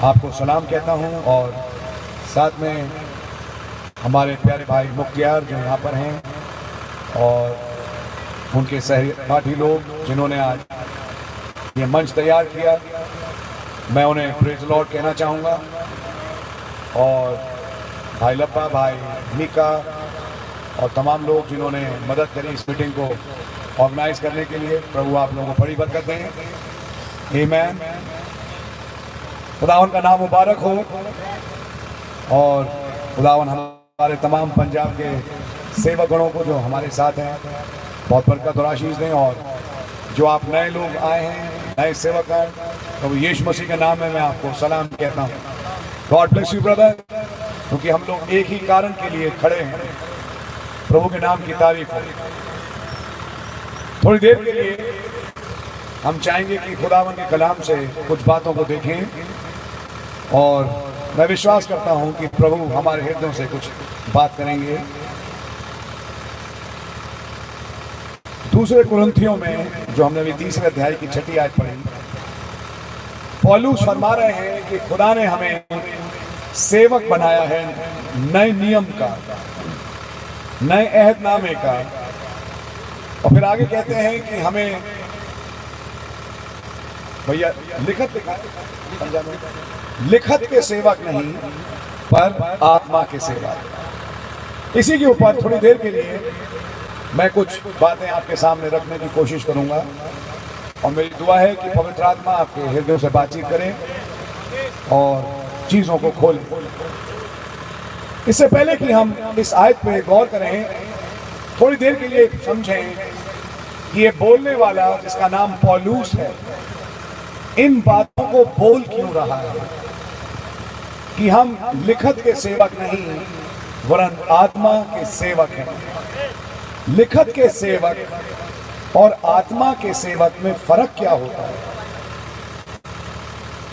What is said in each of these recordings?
आपको सलाम कहता हूं और साथ में हमारे प्यारे भाई मुख्तियार जो यहाँ पर हैं और उनके सहपाठी लोग जिन्होंने आज ये मंच तैयार किया, मैं उन्हें प्रेज लॉर्ड कहना चाहूँगा। और भाई लब्बा, भाई मीका और तमाम लोग जिन्होंने मदद करी इस मीटिंग को ऑर्गेनाइज करने के लिए, प्रभु आप लोगों को बड़ी बरकत दें। आमीन। खुदावन का नाम मुबारक हो और खुदावन हमारे तमाम पंजाब के सेवक गणों को जो हमारे साथ हैं बहुत बरकत और आशीष दें। और जो आप नए लोग आए हैं, नए सेवक आए, तो यीशु मसीह के नाम में मैं आपको सलाम कहता हूँ। गॉड ब्लेस यू ब्रदर, क्योंकि हम लोग एक ही कारण के लिए खड़े हैं, प्रभु के नाम की तारीफ हो। थोड़ी देर के लिए हम चाहेंगे कि खुदावन के कलाम से कुछ बातों को देखें और मैं विश्वास करता हूं कि प्रभु हमारे हृदयों से कुछ बात करेंगे। दूसरे कुरिन्थियों में जो हमने अभी तीसरे अध्याय की 6ठी आयत पढ़ी, पौलुस फरमा रहे हैं कि खुदा ने हमें सेवक बनाया है नए नियम का, नए अहदनामे का। और फिर आगे कहते हैं कि हमें भैया लिखत के सेवक नहीं पर आत्मा के सेवक। इसी के ऊपर थोड़ी देर के लिए मैं कुछ बातें आपके सामने रखने की कोशिश करूंगा और मेरी दुआ है कि पवित्र आत्मा आपके हृदय से बातचीत करे और चीजों को खोले। इससे पहले कि हम इस आयत पे गौर करें, थोड़ी देर के लिए समझें कि ये बोलने वाला जिसका नाम पौलुस है, इन बातों को बोल क्यों रहा है कि हम लिखत के सेवक नहीं वरन आत्मा के सेवक हैं। लिखत के सेवक और आत्मा के सेवक में फर्क क्या होता है?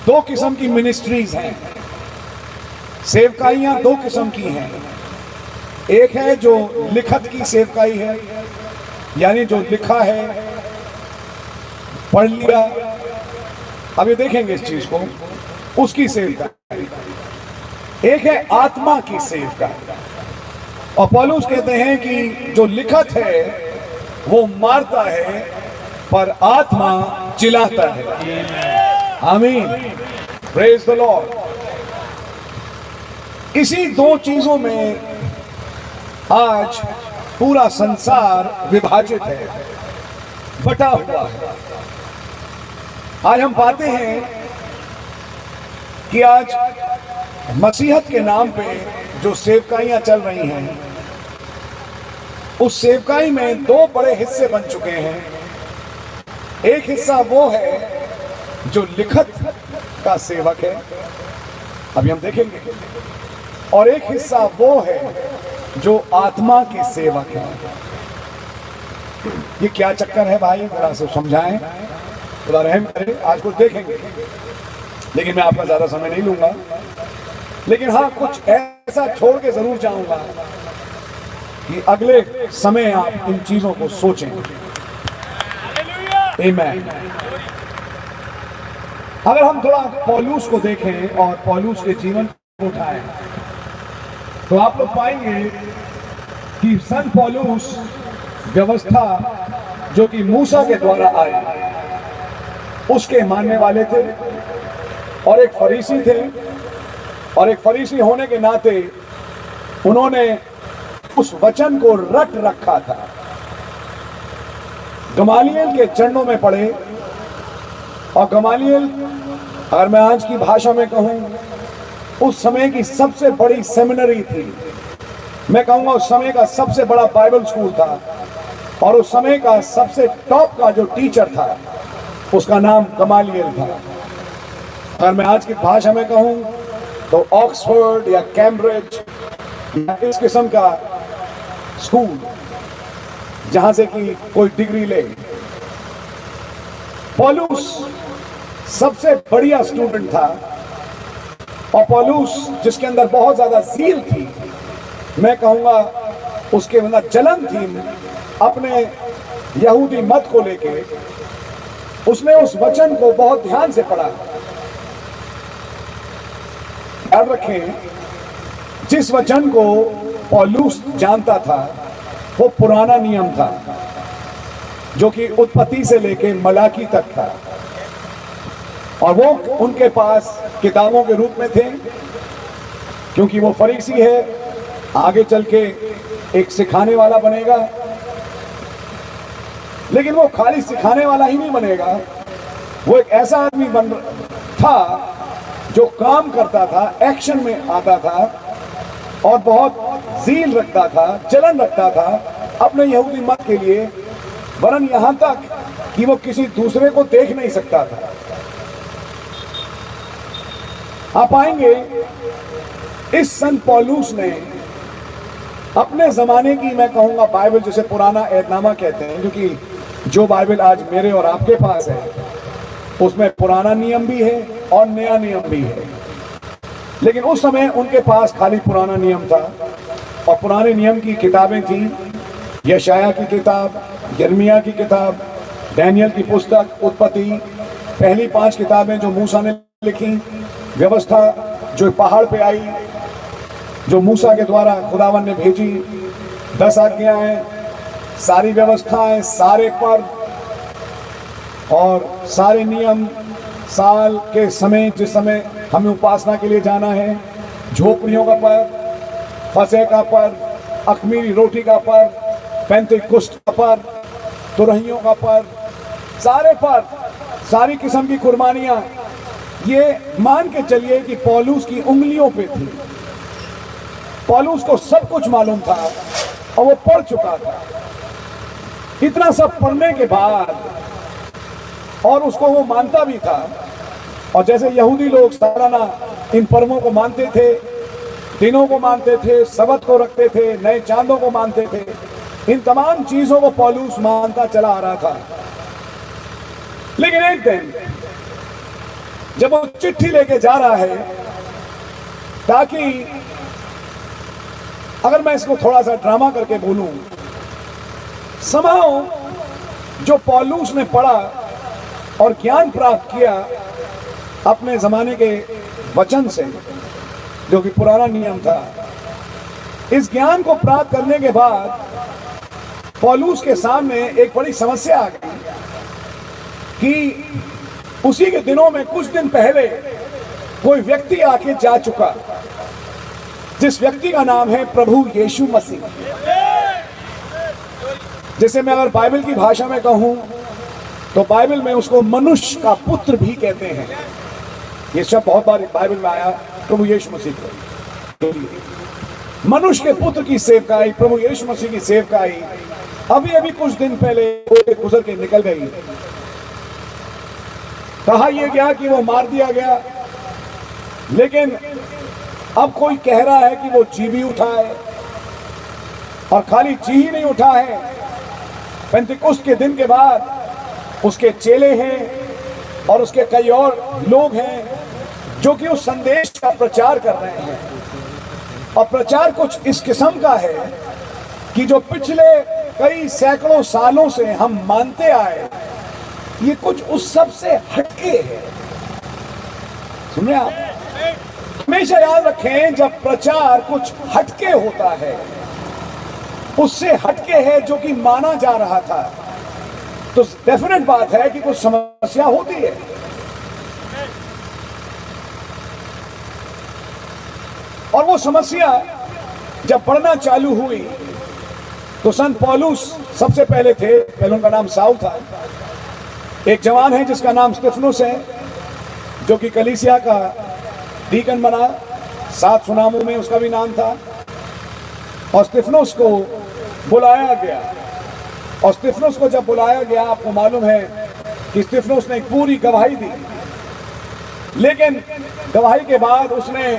दो किस्म की मिनिस्ट्रीज हैं, सेवकाइयां दो किस्म की हैं। एक है जो लिखत की सेवकाई है, यानी जो लिखा है, पढ़ लिया, अब ये देखेंगे इस चीज को, उसकी सेवकाई। एक है आत्मा की सेवकाई। और पौलुस कहते हैं कि जो लिखत है वो मारता है पर आत्मा चिल्लाता है। आमीन, प्रेज द लॉर्ड। इसी दो चीजों में आज पूरा संसार विभाजित है, बटा हुआ है। आज हम पाते हैं कि आज मसीहत के नाम पे जो सेवकाइयां चल रही हैं, उस सेवकाई में दो बड़े हिस्से बन चुके हैं। एक हिस्सा वो है जो लिखत का सेवक है, अभी हम देखेंगे, और एक हिस्सा वो है जो आत्मा के सेवक है। ये क्या चक्कर है भाई, जरा से समझाएं, खुदा रहम करे। आज कुछ देखेंगे, लेकिन मैं आपका ज्यादा समय नहीं लूंगा। लेकिन हाँ, कुछ ऐसा छोड़ के जरूर जाऊंगा कि अगले समय आप इन चीजों को सोचें। आमीन। अगर हम थोड़ा पौलुस को देखें और पौलुस के जीवन को उठाएं, तो आप लोग पाएंगे कि संत पौलुस व्यवस्था जो कि मूसा के द्वारा आई, उसके मानने वाले थे और एक फरीसी थे। और एक फरीसी होने के नाते उन्होंने उस वचन को रट रखा था। गमालियल के चरणों में पड़े, और गमालियल, अगर मैं आज की भाषा में कहूं, उस समय की सबसे बड़ी सेमिनरी थी। मैं कहूंगा उस समय का सबसे बड़ा बाइबल स्कूल था, और उस समय का सबसे टॉप का जो टीचर था उसका नाम गमालियल था। अगर मैं आज की भाषा में कहूं तो ऑक्सफोर्ड या कैम्ब्रिज या इस किस्म का स्कूल जहां से कि कोई डिग्री ले। पौलुस सबसे बढ़िया स्टूडेंट था, और पौलुस जिसके अंदर बहुत ज्यादा ज़ील थी, मैं कहूंगा उसके अंदर जलन थी अपने यहूदी मत को लेके। उसने उस वचन को बहुत ध्यान से पढ़ा। याद रखें, जिस वचन को पौलुस जानता था वो पुराना नियम था, जो कि उत्पत्ति से लेकर मलाकी तक था, और वो उनके पास किताबों के रूप में थे, क्योंकि वो फरीसी है, आगे चल के एक सिखाने वाला बनेगा। लेकिन वो खाली सिखाने वाला ही नहीं बनेगा, वो एक ऐसा आदमी बन था जो काम करता था, एक्शन में आता था और बहुत ज़ील रखता था, जलन रखता था अपने यहूदी मत के लिए, वरन यहां तक कि वो किसी दूसरे को देख नहीं सकता था। आप पाएंगे इस संत पौलुस ने अपने जमाने की, मैं कहूंगा बाइबल जिसे पुराना ऐतनामा कहते हैं, क्योंकि जो बाइबल आज मेरे और आपके पास है उसमें पुराना नियम भी है और नया नियम भी है, लेकिन उस समय उनके पास खाली पुराना नियम था। और पुराने नियम की किताबें थी, यशाया की किताब, यिर्मयाह की किताब, डैनियल की पुस्तक, उत्पत्ति, पहली 5 किताबें जो मूसा ने लिखी, व्यवस्था जो पहाड़ पे आई, जो मूसा के द्वारा खुदावन ने भेजी, 10 आज्ञाएं, सारी व्यवस्थाएं, सारे पर्व और सारे नियम, साल के समय जिस समय हमें उपासना के लिए जाना है, झोपड़ियों का पर्व, फसह का पर्व, अख़मीरी रोटी का पर्व, पेंतेकुस्त का पर्व, तुरहियों का पर्व, सारे पर्व, सारी किस्म की कुर्बानियां, ये मान के चलिए कि पौलुस की उंगलियों पे थी। पौलुस को सब कुछ मालूम था और वो पढ़ चुका था। इतना सब पढ़ने के बाद और उसको वो मानता भी था, और जैसे यहूदी लोग सालाना इन पर्वों को मानते थे, दिनों को मानते थे, सबत को रखते थे, नए चांदों को मानते थे, इन तमाम चीजों को पौलुस मानता चला आ रहा था। लेकिन एक दिन जब वो चिट्ठी लेके जा रहा है, ताकि अगर मैं इसको थोड़ा सा ड्रामा करके बोलूं, समाओ जो पौलुस ने पढ़ा और ज्ञान प्राप्त किया अपने जमाने के वचन से, जो कि पुराना नियम था, इस ज्ञान को प्राप्त करने के बाद पौलुस के सामने एक बड़ी समस्या आ गई कि उसी के दिनों में कुछ दिन पहले कोई व्यक्ति आके जा चुका, जिस व्यक्ति का नाम है प्रभु यीशु मसीह। जैसे मैं अगर बाइबल की भाषा में कहूं तो बाइबल में उसको मनुष्य का पुत्र भी कहते हैं। ये शब्द बहुत बार बाइबल में आया प्रभु यीशु मसीह को। मनुष्य के पुत्र की सेवकाई, प्रभु यीशु मसीह की सेवकाई अभी अभी कुछ दिन पहले गुजर के निकल गई। कहा यह गया कि वो मार दिया गया, लेकिन अब कोई कह रहा है कि वो जी भी उठा है, और खाली जी ही नहीं उठा है, पेंतिकुस्त के दिन के बाद उसके चेले हैं और उसके कई और लोग हैं जो कि उस संदेश का प्रचार कर रहे हैं। और प्रचार कुछ इस किस्म का है कि जो पिछले कई सैकड़ों सालों से हम मानते आए, ये कुछ उस सब से हटके है। सुनिए, आप हमेशा याद रखें, जब प्रचार कुछ हटके होता है, उससे हटके है जो कि माना जा रहा था, तो डेफिनेट बात है कि कुछ समस्या होती है। और वो समस्या जब बढ़ना चालू हुई तो संत पौलुस सबसे पहले थे, पहले उनका नाम साउल था। एक जवान है जिसका नाम स्तिफनुस है, जो कि कलीसिया का डीकन बना, 7 सुनामों में उसका भी नाम था। और स्तिफनुस को बुलाया गया, और स्तिफनुस को जब बुलाया गया, आपको मालूम है कि स्तिफनुस ने एक पूरी गवाही दी, लेकिन गवाही के बाद उसने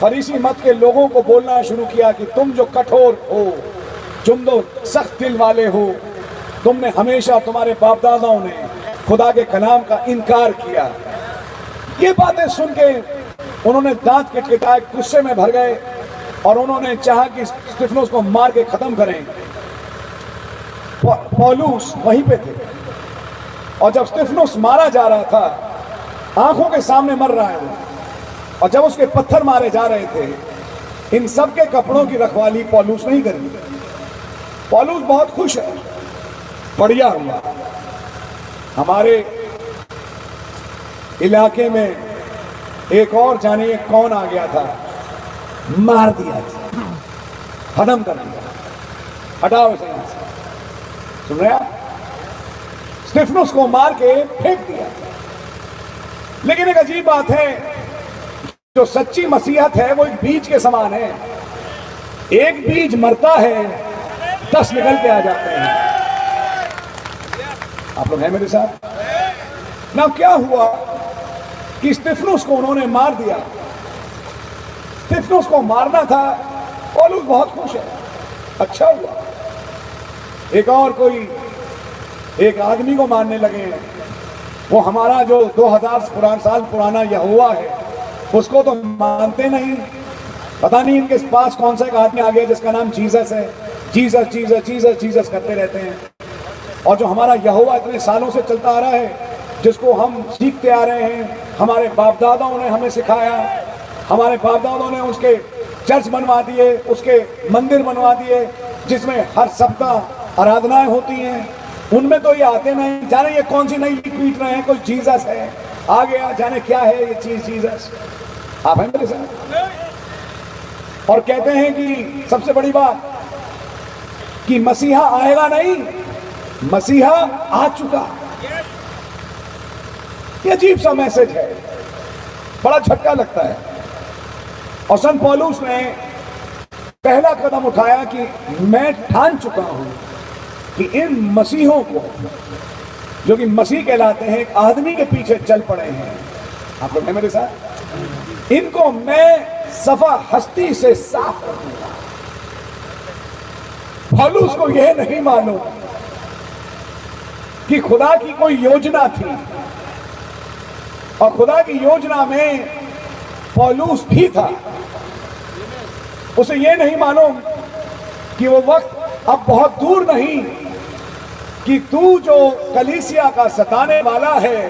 फरीसी मत के लोगों को बोलना शुरू किया कि तुम जो कठोर हो, तुम जो सख्त दिल वाले हो, तुमने हमेशा, तुम्हारे बाप दादाओं ने खुदा के कलाम का इनकार किया। ये बातें सुन के उन्होंने दांत किटकिटाए, गुस्से में भर गए, और उन्होंने चाहा कि स्तिफनुस को मार के खत्म करें। पौलुस वहीं पे थे, और जब स्तिफनुस मारा जा रहा था, आंखों के सामने मर रहा है वो, और जब उसके पत्थर मारे जा रहे थे, इन सब के कपड़ों की रखवाली पौलुस नहीं करी। पौलुस बहुत खुश है, बढ़िया हुआ, हमारे इलाके में एक और जानिए कौन आ गया था, मार दिया, खत्म कर दिया, हटाओ इसे यहां से। सुन रहे आप? स्तिफनुस को मार के फेंक दिया। लेकिन एक अजीब बात है, जो सच्ची मसीहत है वो एक बीज के समान है। एक बीज मरता है, 10 निकल के आ जाते हैं। आप लोग हैं मेरे साथ ना? क्या हुआ कि स्तिफनुस को उन्होंने मार दिया। स्तिफनुस को मारना था, पौलुस बहुत खुश है, अच्छा हुआ। एक और कोई एक आदमी को मारने लगे हैं, वो हमारा जो 2000 साल पुराना यहोवा है उसको तो मानते नहीं। पता नहीं इनके पास कौन सा एक आदमी आ गया जिसका नाम जीसस है, जीसस जीसस जीसस जीसस करते रहते हैं। और जो हमारा यहोवा इतने सालों से चलता आ रहा है, जिसको हम सीखते आ रहे हैं, हमारे बाप दादाओं ने हमें सिखाया, हमारे बाप दादाओं ने उसके चर्च बनवा दिए, उसके मंदिर बनवा दिए, जिसमें हर सप्ताह आराधनाएं होती हैं, उनमें तो ये आते नहीं। जाने ये कौन सी नई पीट रहे हैं, कोई जीसस है आ गया, जाने क्या है ये चीज जीसस। आप हैं मेरे साथ? और कहते हैं कि सबसे बड़ी बात कि मसीहा आएगा नहीं, मसीहा आ चुका। ये अजीब सा मैसेज है, बड़ा झटका लगता है। और संत पौलुस ने पहला कदम उठाया कि मैं ठान चुका हूं कि इन मसीहों को, जो कि मसीह कहलाते हैं, एक आदमी के पीछे चल पड़े हैं, आप लोग हैं मेरे साथ, इनको मैं सफा हस्ती से साफ कर दूंगा। पौलुस को यह नहीं मालूम कि खुदा की कोई योजना थी, और खुदा की योजना में पौलुस भी था। उसे यह नहीं मालूम कि वो वक्त अब बहुत दूर नहीं कि तू जो कलीसिया का सताने वाला है,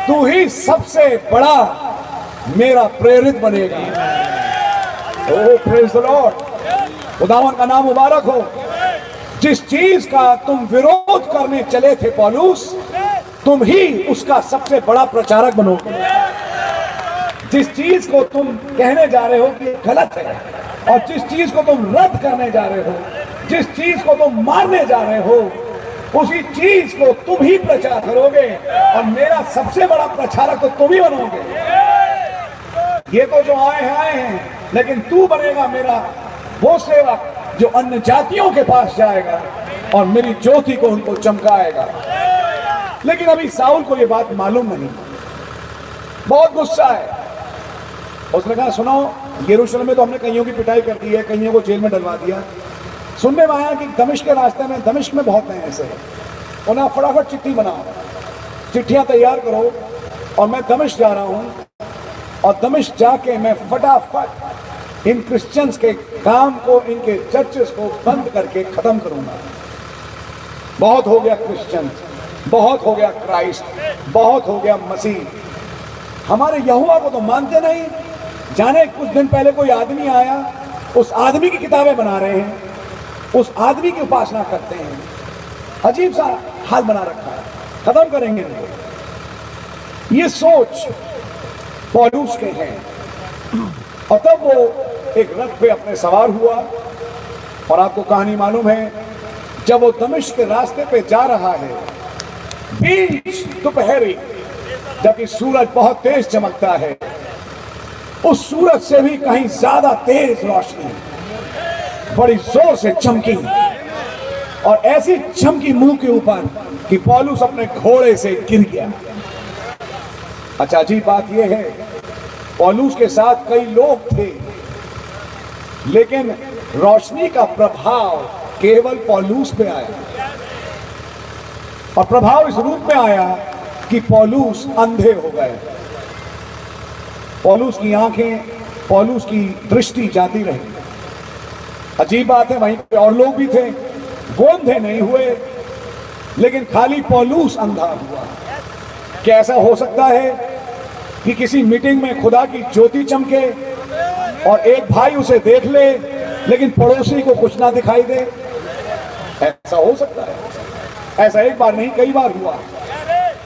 तू ही सबसे बड़ा मेरा प्रेरित बनेगा। ओह प्रेज़ द लॉर्ड, खुदावन का नाम मुबारक हो। जिस चीज का तुम विरोध करने चले थे पौलुस, तुम ही उसका सबसे बड़ा प्रचारक बनोगे। जिस चीज को तुम कहने जा रहे हो कि गलत है, और जिस चीज को तुम रद्द करने जा रहे हो, जिस चीज को तुम मारने जा रहे हो, उसी चीज को तुम ही प्रचार करोगे, और मेरा सबसे बड़ा प्रचारक तो तुम ही बनोगे। ये तो जो आए हैं, लेकिन तू बनेगा मेरा वो सेवक जो अन्य जातियों के पास जाएगा और मेरी ज्योति को उनको चमकाएगा। लेकिन अभी साउल को ये बात मालूम नहीं, बहुत गुस्सा है। उसने कहा सुनो, यरूशलेम में तो हमने कईयों की पिटाई कर दी है, कईयों को जेल में डलवा दिया। सुनने में आया कि दमिश्क के रास्ते में, दमिश्क में बहुत हैं ऐसे, उन्हें फटाफट चिट्ठी बनाओ, चिट्ठियां तैयार करो, और मैं दमिश्क जा रहा हूं, और दमिश्क जाके मैं फटाफट इन क्रिश्चियंस के काम को, इनके चर्चेस को बंद करके खत्म करूंगा। बहुत हो गया क्रिश्चियंस, बहुत हो गया क्राइस्ट, बहुत हो गया मसीह। हमारे यहोवा को तो मानते नहीं। जाने कुछ दिन पहले कोई आदमी आया, उस आदमी की किताबें बना रहे हैं, उस आदमी की उपासना करते हैं। अजीब सा हाल बना रखा है, खत्म करेंगे इनको। ये सोच पौलुस के हैं। और तब वो एक रथ पे अपने सवार हुआ, और आपको कहानी मालूम है, जब वो दमिश्क के रास्ते पे जा रहा है, बीच दोपहरी, जबकि सूरज बहुत तेज चमकता है, उस सूरज से भी कहीं ज्यादा तेज रोशनी बड़ी जोर से चमकी, और ऐसी चमकी मुंह के ऊपर कि पौलुस अपने घोड़े से गिर गया। अच्छा, अजीब बात यह है, पौलुस के साथ कई लोग थे, लेकिन रोशनी का प्रभाव केवल पौलुस पे आया, और प्रभाव इस रूप में आया कि पौलुस अंधे हो गए। पौलुस की आंखें, पौलुस की दृष्टि जाती रही। अजीब बात है, वहीं पे और लोग भी थे, वो अंधे नहीं हुए, लेकिन खाली पौलुस अंधा हुआ। क्या ऐसा हो सकता है कि किसी मीटिंग में खुदा की ज्योति चमके और एक भाई उसे देख ले लेकिन पड़ोसी को कुछ ना दिखाई दे? ऐसा हो सकता है। ऐसा एक बार नहीं, कई बार हुआ।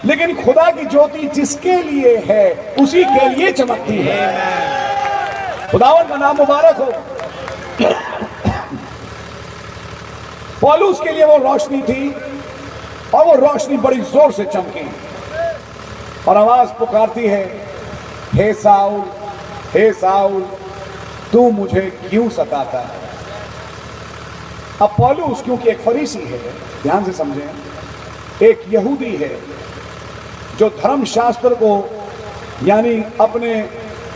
लेकिन खुदा की ज्योति जिसके लिए है उसी के लिए चमकती है। खुदावन का नाम मुबारक हो। पौलुस के लिए वो रोशनी थी और वो रोशनी बड़ी जोर से चमकी और आवाज पुकारती है, हे साउल, हे साउल, तू मुझे क्यों सताता है? अब पौलुस क्योंकि एक फरीसी है, ध्यान से समझें, एक यहूदी है जो धर्मशास्त्र को यानी अपने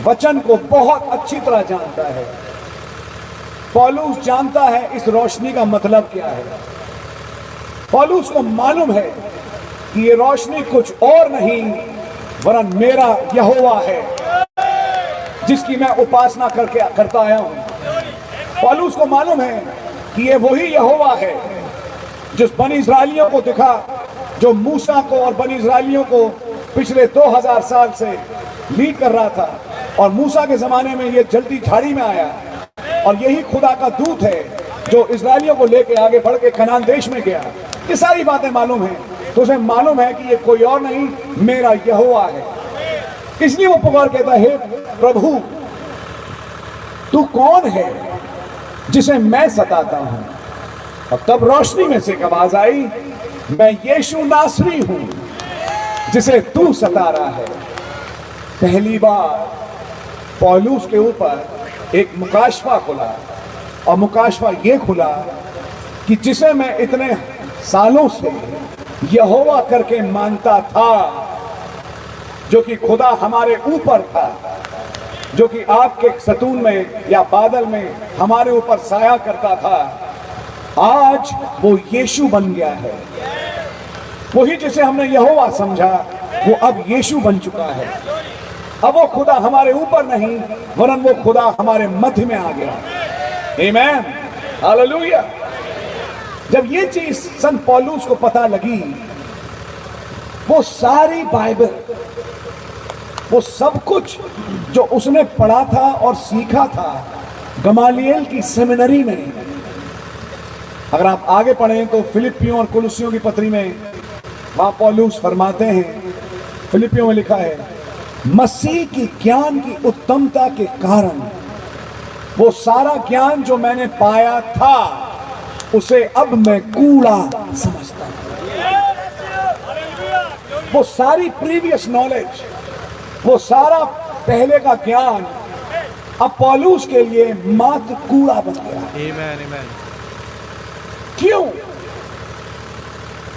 वचन को बहुत अच्छी तरह जानता है। पौलुस जानता है इस रोशनी का मतलब क्या है। पौलुस को मालूम है कि ये रोशनी कुछ और नहीं वरन मेरा यहोवा है जिसकी मैं उपासना करता आया हूं। पौलुस को मालूम है कि ये वही यहोवा है जिस बनी इस्राएलियों को दिखा, जो मूसा को और बनी इस्राएलियों को पिछले 2000 साल से लीड कर रहा था। और मूसा के जमाने में ये जलती झाड़ी में आया और यही खुदा का दूत है जो इस्राएलियों को लेके आगे बढ़ के कनान देश में गया। ये सारी बातें मालूम है, तो उसे मालूम है कि ये कोई और नहीं, मेरा यहोवा है। इसलिए वो पुकार कहता है, प्रभु तू कौन है जिसे मैं सताता हूं? और तब रोशनी में से एक आवाज आई, मैं यीशु नासरी हूं जिसे तू सता रहा है। पहली बार पौलुस के ऊपर एक मुकाशफा खुला और मुकाशफा ये खुला कि जिसे मैं इतने सालों से यहोवा करके मानता था, जो कि खुदा हमारे ऊपर था, जो कि आपके सतून में या बादल में हमारे ऊपर साया करता था, आज वो यीशु बन गया है। वही जिसे हमने यहोवा समझा वो अब यीशु बन चुका है। अब वो खुदा हमारे ऊपर नहीं वरन वो खुदा हमारे मध्य में आ गया। आमीन, हालेलुया। जब ये चीज संत पौलुस को पता लगी, वो सारी बाइबल, वो सब कुछ जो उसने पढ़ा था और सीखा था गमालिएल की सेमिनरी में, अगर आप आगे पढ़ें तो फिलिपियों और कुलुसियों की पत्री में वहां पौलुस फरमाते हैं, फिलिपियों में लिखा है, मसीह की ज्ञान की उत्तमता के कारण वो सारा ज्ञान जो मैंने पाया था उसे अब मैं कूड़ा समझता हूं। वो सारी प्रीवियस नॉलेज, वो सारा पहले का ज्ञान अब पौलुस के लिए मात्र कूड़ा बन गया। आमीन, आमीन। क्यों?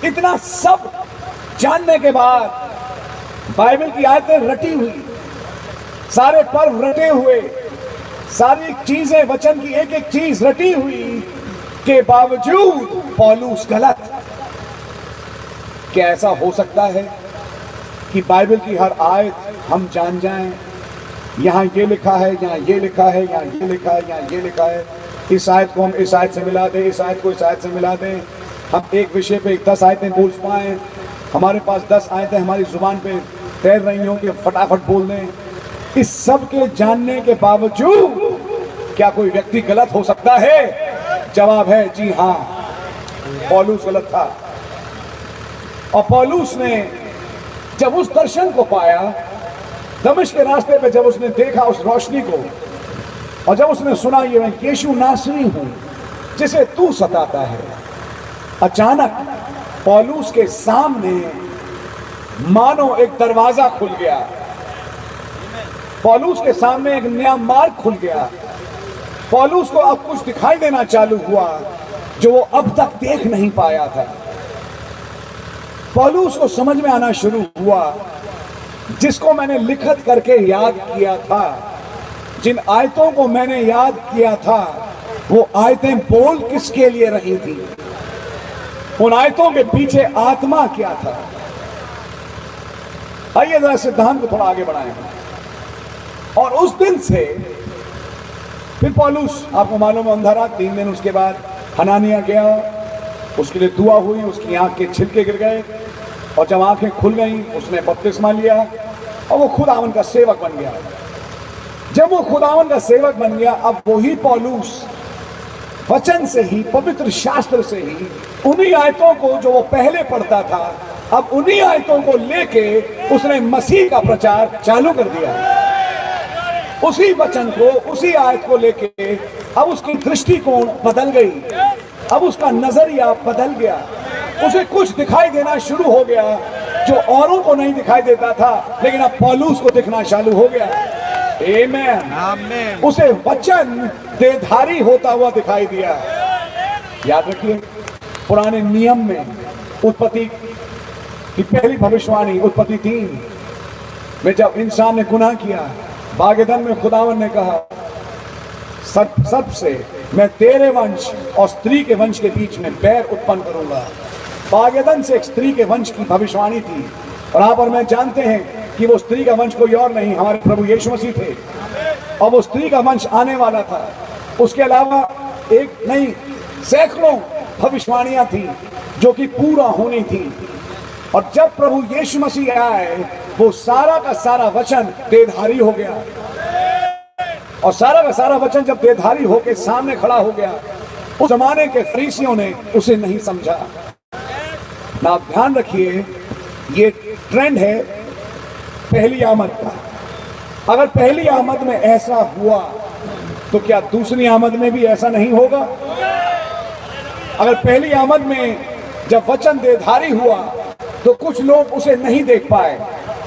इतना सब जानने के बाद, बाइबल की आयतें रटी हुई, सारे पर्व रटे हुए, सारी चीजें वचन की एक एक चीज रटी हुई के बावजूद पौलुस गलत। क्या ऐसा हो सकता है कि बाइबल की हर आयत हम जान जाएं? यहाँ ये लिखा है, यहाँ ये लिखा है, यहाँ ये लिखा है, यहाँ ये लिखा है, इस आयत को हम इस आयत से मिला दें, इस आयत को इस आयत से मिला दें, हम एक विषय पे 10 आयतें बोल पाएं, हमारे पास 10 आयतें हमारी जुबान पे तैर रही हो कि फटाफट बोल दें। इस सब के जानने के बावजूद क्या कोई व्यक्ति गलत हो सकता है? जवाब है जी हाँ, पौलुस गलत था। और पौलुस ने जब उस दर्शन को पाया, दमिश्क के रास्ते पे जब उसने देखा उस रोशनी को, और जब उसने सुना ये मैं यीशु नासरी हूं जिसे तू सताता है, अचानक पौलुस के सामने मानो एक दरवाजा खुल गया। पौलुस के सामने एक नया मार्ग खुल गया। पौलुस को अब कुछ दिखाई देना चालू हुआ जो वो अब तक देख नहीं पाया था। पौलुस को समझ में आना शुरू हुआ, जिसको मैंने लिखत करके याद किया था, जिन आयतों को मैंने याद किया था, वो आयतें बोल किसके लिए रही थी? उन आयतों के पीछे आत्मा क्या था? आइए जरा सिद्धांत को थोड़ा आगे बढ़ाएं। और उस दिन से फिर पौलुस, आपको मालूम है, अंधा रहा 3 दिन। उसके बाद हनानिया गया, उसके लिए दुआ हुई, उसकी आंख के छिलके गिर गए, और जब आंखें खुल गई उसने बपतिस्मा लिया। और वो खुदावन का सेवक बन गया। जब वो खुदावन का सेवक बन गया, अब वही पौलुस वचन से ही, पवित्र शास्त्र से ही, उन्हीं आयतों को जो वो पहले पढ़ता था, अब उन्हीं आयतों को लेके उसने मसीह का प्रचार चालू कर दिया। उसी वचन को, उसी आयत को लेके अब उसकी दृष्टिकोण बदल गई, अब उसका नजरिया बदल गया, उसे कुछ दिखाई देना शुरू हो गया जो औरों को नहीं दिखाई देता था, लेकिन अब पौलुस को दिखना चालू हो गया। आमीन। उसे वचन देहधारी होता हुआ दिखाई दिया। याद रखिए, पुराने नियम में उत्पत्ति की पहली भविष्यवाणी, उत्पत्ति 3 में, जब इंसान ने गुनाह किया, बागेदन में खुदावन ने कहा, सब से मैं तेरे वंश और स्त्री के वंश के बीच में बैर उत्पन्न करूंगा। बागेदन से एक स्त्री के वंश की भविष्यवाणी थी, और आप और मैं जानते हैं कि वो स्त्री का वंश कोई और नहीं, हमारे प्रभु यीशु मसीह थे, और वो स्त्री का वंश आने वाला था। उसके अलावा एक नहीं, सैकड़ों भविष्यवाणियां थी जो कि पूरा होनी थी। और जब प्रभु यीशु मसीह आए, वो सारा का सारा वचन देहधारी हो गया, और सारा का सारा वचन जब देहधारी होकर सामने खड़ा हो गया, उस जमाने के फरीसियों ने उसे नहीं समझा। ना, आप ध्यान रखिए, ये ट्रेंड है पहली आमद का। अगर पहली आमद में ऐसा हुआ, तो क्या दूसरी आमद में भी ऐसा नहीं होगा? अगर पहली आमद में जब वचन देहधारी हुआ तो कुछ लोग उसे नहीं देख पाए,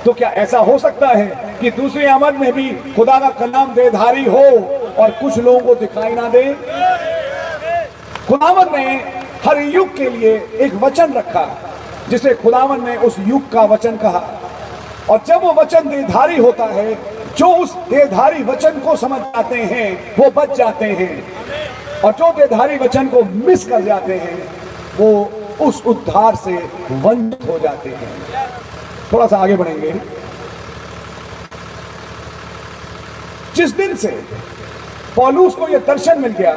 तो क्या ऐसा हो सकता है कि दूसरी आमद में भी खुदा का कलाम देहधारी हो और कुछ लोगों को दिखाई ना दे? खुदावन ने हर युग के लिए एक वचन रखा, जिसे खुदावन ने उस युग का वचन कहा। और जब वो वचन देहधारी होता है, जो उस देहधारी वचन को समझ जाते हैं वो बच जाते हैं, और जो देहधारी वचन को मिस कर जाते हैं वो उस उद्धार से वंचित हो जाते हैं। थोड़ा सा आगे बढ़ेंगे। जिस दिन से पौलुस को यह दर्शन मिल गया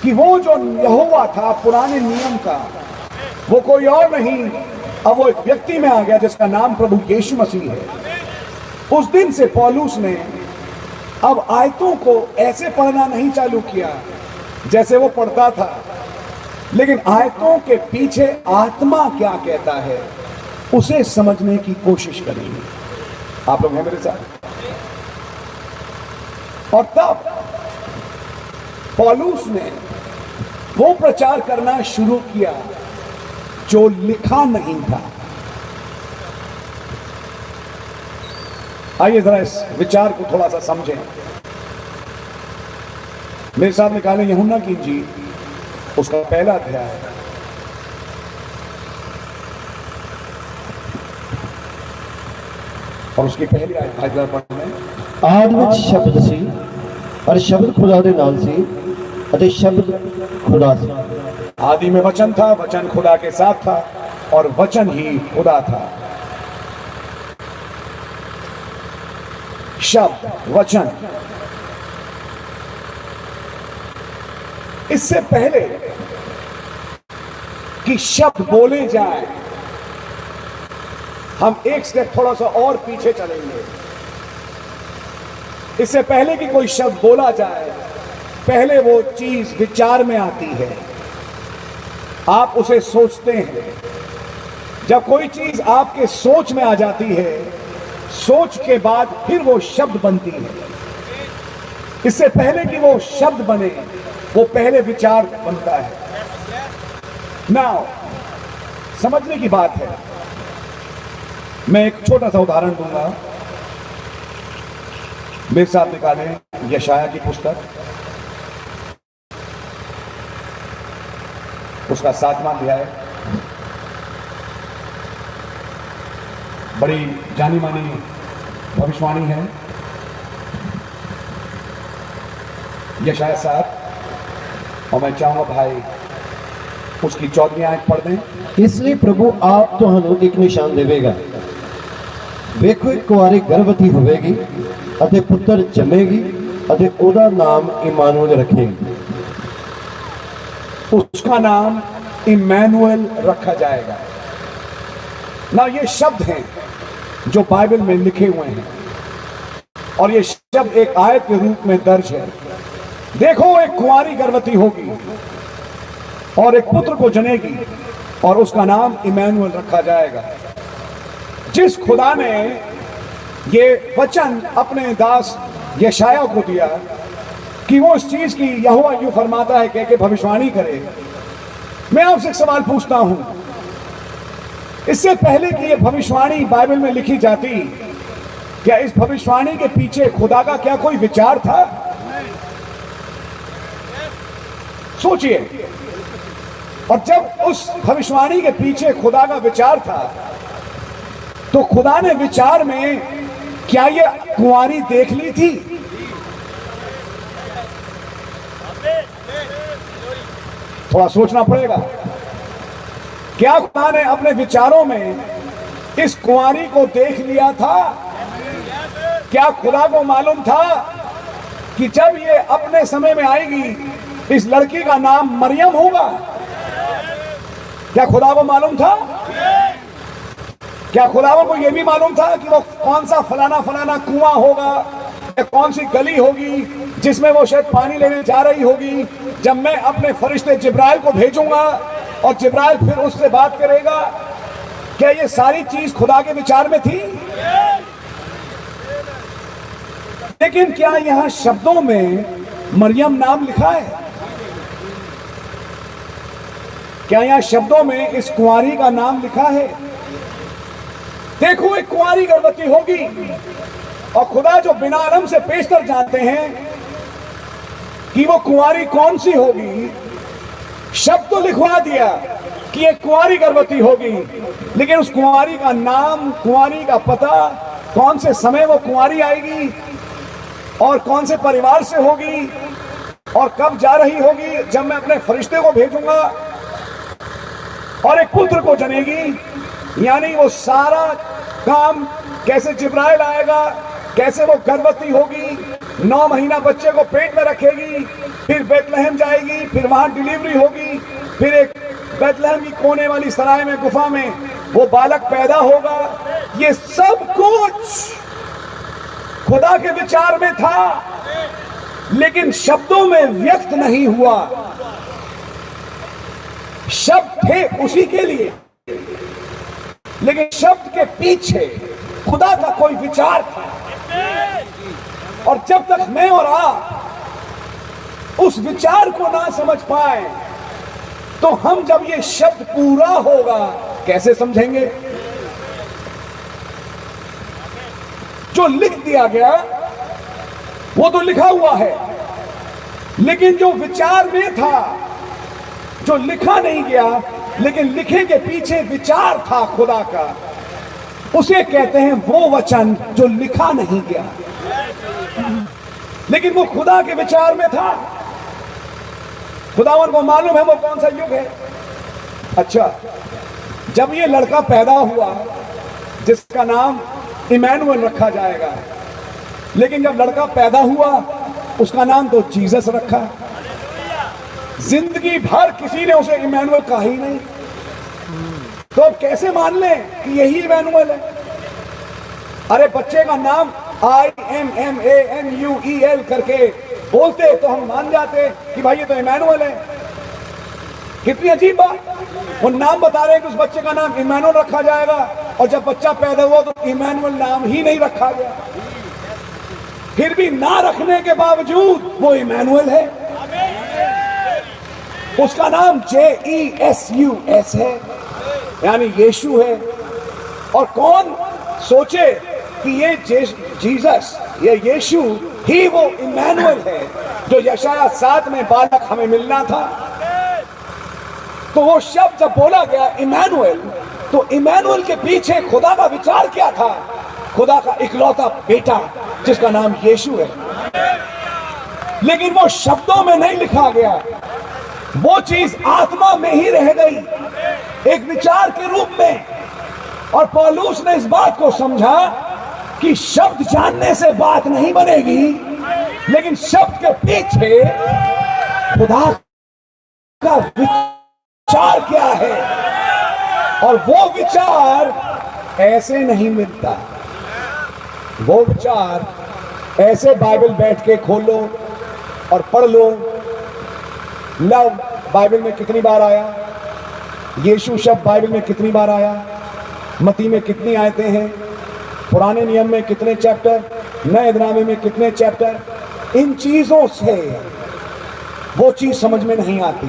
कि वो जो यहोवा था पुराने नियम का, वो कोई और नहीं, अब वो एक व्यक्ति में आ गया जिसका नाम प्रभु यीशु मसीह है। उस दिन से पौलुस ने अब आयतों को ऐसे पढ़ना नहीं चालू किया जैसे वो पढ़ता था, लेकिन आयतों के पीछे आत्मा क्या कहता है उसे समझने की कोशिश करेंगे। आप लोग हैं मेरे साथ? और तब पौलुस ने वो प्रचार करना शुरू किया जो लिखा नहीं था। आइए जरा इस विचार को थोड़ा सा समझें। मेरे साथ निकालें यूहन्ना की इंजील, उसका पहला अध्याय, और उसकी पहली आयत पढ़ने। आदि विच शब्द सी, और शब्द खुदा दे नाल सी, अते शब्द खुदा सी। आदि में वचन था, वचन खुदा के साथ था, और वचन ही खुदा था। शब्द, वचन। इससे पहले कि शब्द बोले जाए, हम एक स्टेप थोड़ा सा और पीछे चलेंगे। इससे पहले कि कोई शब्द बोला जाए, पहले वो चीज विचार में आती है, आप उसे सोचते हैं। जब कोई चीज आपके सोच में आ जाती है, सोच के बाद फिर वो शब्द बनती है। इससे पहले कि वो शब्द बने, वो पहले विचार बनता है। नाउ समझने की बात है, मैं एक छोटा सा उदाहरण दूंगा। मेरे साथ निकालें यशाया की पुस्तक, उसका 7वां अध्याय। बड़ी जानी मानी भविष्यवाणी है। यशाया 7, और मैं चाहूंगा भाई उसकी 14वीं आयत पढ़ दें। इसलिए प्रभु आप तुहानू एक निशान देवेगा, वेखो एक कुआरी गर्भवती होवेगी अते पुत्र जमेगी अते ओदा नाम इमानुएल रखेगी। उसका नाम इमैनुएल रखा जाएगा। ना ये शब्द हैं, जो बाइबल में लिखे हुए हैं, और ये शब्द एक आयत के रूप में दर्ज है। देखो, एक कुंवारी गर्भवती होगी और एक पुत्र को जनेगी और उसका नाम इमैनुअल रखा जाएगा। जिस खुदा ने ये वचन अपने दास यशायाह को दिया कि वो इस चीज की यहोवा यूं फरमाता है कह के भविष्यवाणी करे, मैं आपसे एक सवाल पूछता हूं, इससे पहले कि ये भविष्यवाणी बाइबल में लिखी जाती, क्या इस भविष्यवाणी के पीछे खुदा का क्या कोई विचार था? सोचिए। और जब उस भविष्यवाणी के पीछे खुदा का विचार था, तो खुदा ने विचार में क्या ये कुंवारी देख ली थी? थोड़ा सोचना पड़ेगा। क्या खुदा ने अपने विचारों में इस कुंवारी को देख लिया था? क्या खुदा को मालूम था कि जब ये अपने समय में आएगी, इस लड़की का नाम मरियम होगा? क्या खुदा को मालूम था? क्या खुदावन को यह भी मालूम था कि वो कौन सा फलाना फलाना कुआं होगा या कौन सी गली होगी जिसमें वो शायद पानी लेने जा रही होगी? जब मैं अपने फरिश्ते जिब्राइल को भेजूंगा और जिब्राइल फिर उससे बात करेगा, क्या ये सारी चीज खुदा के विचार में थी? लेकिन क्या यहां शब्दों में मरियम नाम लिखा है? क्या यहां शब्दों में इस कुंवारी का नाम लिखा है? देखो, एक कुंवारी गर्भवती होगी और खुदा जो बिना आलम से पेशतर जानते हैं कि वो कुंवारी कौन सी होगी, शब्द तो लिखवा दिया कि एक कुंवारी गर्भवती होगी, लेकिन उस कुंवारी का नाम, कुंवारी का पता, कौन से समय वो कुंवारी आएगी और कौन से परिवार से होगी और कब जा रही होगी, जब मैं अपने फरिश्ते को भेजूंगा और एक पुत्र को जनेगी, यानी वो सारा काम, कैसे जिब्राइल आएगा, कैसे वो गर्भवती होगी, 9 महीना बच्चे को पेट में रखेगी, फिर बेतलहम जाएगी, फिर वहां डिलीवरी होगी, फिर एक बेतलहम की कोने वाली सराय में, गुफा में वो बालक पैदा होगा। ये सब कुछ खुदा के विचार में था, लेकिन शब्दों में व्यक्त नहीं हुआ। शब्द थे उसी के लिए, लेकिन शब्द के पीछे खुदा का कोई विचार था। और जब तक मैं और आप उस विचार को ना समझ पाए, तो हम जब ये शब्द पूरा होगा कैसे समझेंगे? जो लिख दिया गया वो तो लिखा हुआ है, लेकिन जो विचार में था, जो लिखा नहीं गया लेकिन लिखे के पीछे विचार था खुदा का, उसे कहते हैं वो वचन जो लिखा नहीं गया, लेकिन वो खुदा के विचार में था। खुदावन को मालूम है वो कौन सा युग है। अच्छा, जब ये लड़का पैदा हुआ जिसका नाम इमैनुअल रखा जाएगा, लेकिन जब लड़का पैदा हुआ उसका नाम तो जीसस रखा। जिंदगी भर किसी ने उसे इमैनुअल कहा ही नहीं, तो अब कैसे मान लें कि यही इमैनुअल है? अरे बच्चे का नाम IMMANUEL करके बोलते तो हम मान जाते कि भाई ये तो इमैनुअल है। कितनी अजीब बात, वो नाम बता रहे हैं कि उस बच्चे का नाम इमैनुअल रखा जाएगा, और जब बच्चा पैदा हुआ तो इमैनुअल नाम ही नहीं रखा गया। फिर भी ना रखने के बावजूद वो इमैनुअल है। उसका नाम JESUS है, यानी यीशु है। और कौन सोचे कि ये जीसस, ये यीशु ही वो इमैनुअल है जो यशायाह 7 में बालक हमें मिलना था। तो वो शब्द जब बोला गया इमैनुअल, तो इमैनुअल के पीछे खुदा का विचार क्या था? खुदा का इकलौता बेटा जिसका नाम यीशु है। लेकिन वो शब्दों में नहीं लिखा गया, वो चीज आत्मा में ही रह गई, एक विचार के रूप में। और पौलुस ने इस बात को समझा कि शब्द जानने से बात नहीं बनेगी, लेकिन शब्द के पीछे खुदा का विचार क्या है, और वो विचार ऐसे नहीं मिलता। वो विचार ऐसे बाइबल बैठ के खोलो और पढ़ लो। लव बाइबल में कितनी बार आया, यीशु शब्द बाइबल में कितनी बार आया, मती में कितनी आयतें हैं, पुराने नियम में कितने चैप्टर, नए नामे में कितने चैप्टर। इन चीजों से वो चीज समझ में नहीं आती।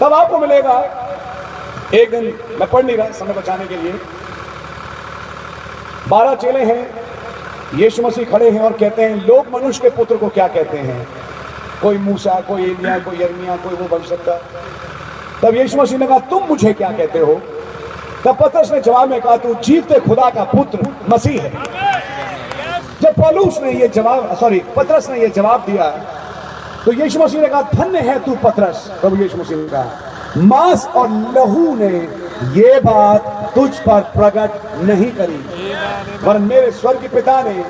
तब आपको मिलेगा, एक दिन मैं पढ़ नहीं रहा समय बचाने के लिए, 12 चेले हैं, यीशु मसीह खड़े हैं और कहते हैं लोग मनुष्य के पुत्र को क्या कहते हैं। कोई मूसा, कोई एलिया, कोई यिर्मयाह, कोई वो बन सकता। तब यीशु मसीह ने कहा तुम मुझे क्या कहते हो। तब पतरस ने जवाब में कहा तू जीवते खुदा का पुत्र मसीह है। जब पौलुस ने ये जवाब पतरस ने ये जवाब दिया तो यीशु मसीह ने कहा धन्य है तू पतरस। प्रभु यीशु मसीह ने कहा मांस और लहू ने ये बात तुझ पर प्रकट नहीं करी, वरन मेरे स्वर्गीय पिता ने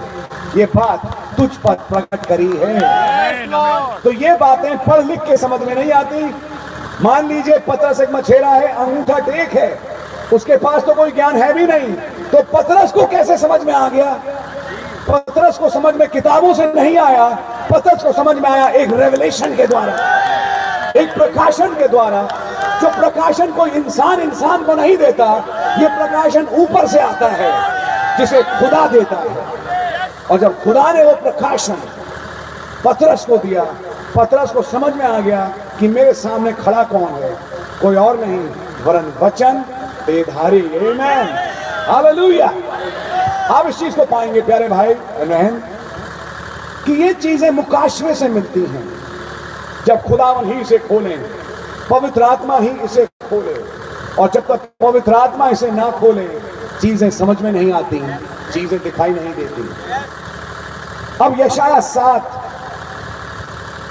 ये बात तुझ पर प्रकट करी है। तो ये बातें पढ़ लिख के समझ में नहीं आती। मान लीजिए पतरस एक मछेरा है, अंगूठा टेक है, उसके पास तो कोई ज्ञान है भी नहीं, तो पतरस को कैसे समझ में आ गया। पतरस को समझ में किताबों से नहीं आया, पतरस को समझ में आया एक रेवलेशन के द्वारा, एक प्रकाशन के द्वारा। जो प्रकाशन कोई इंसान को नहीं देता, ये प्रकाशन ऊपर से आता है जिसे खुदा देता है। और जब खुदा ने वो प्रकाशन पतरस को दिया, पतरस को समझ में आ गया कि मेरे सामने खड़ा कौन है, कोई और नहीं वरन वचन देधारी। आमीन, हालेलुया। आप इस चीज को पाएंगे प्यारे भाई बहन कि ये चीजें मुकाशवे से मिलती हैं। जब खुदावन ही इसे खोले, पवित्र आत्मा ही इसे खोले, और जब तक पवित्र आत्मा इसे ना खोले चीजें समझ में नहीं आती, चीजें दिखाई नहीं देती। अब यशाया 7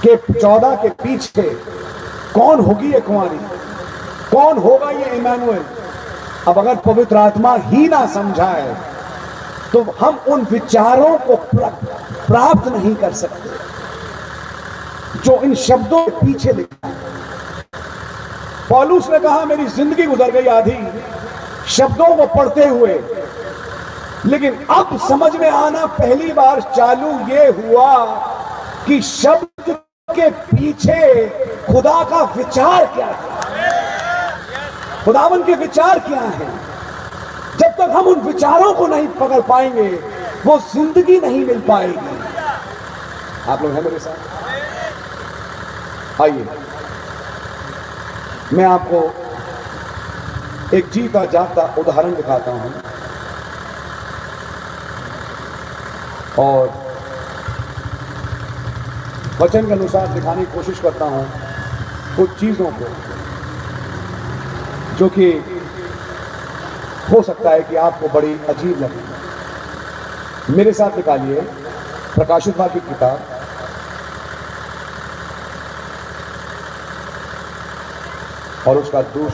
के 14 के पीछे कौन होगी ये कुंवारी, कौन होगा ये इमानुएल। अब अगर पवित्र आत्मा ही ना समझाए तो हम उन विचारों को प्राप्त नहीं कर सकते जो इन शब्दों के पीछे लिखा है। पौलुस ने कहा मेरी जिंदगी गुजर गई आधी शब्दों को पढ़ते हुए, लेकिन अब समझ में आना पहली बार चालू ये हुआ कि शब्द के पीछे खुदा का विचार क्या है, खुदावन के विचार क्या है। जब तक हम उन विचारों को नहीं पकड़ पाएंगे वो जिंदगी नहीं मिल पाएगी। आप लोग हैं मेरे साथ? आइए मैं आपको एक जीता जागता उदाहरण दिखाता हूं और वचन के अनुसार दिखाने की कोशिश करता हूं कुछ चीजों को जो कि हो सकता है कि आपको बड़ी अजीब लगे। मेरे साथ निकालिए प्रकाशित वाक्य की किताब और उसका 2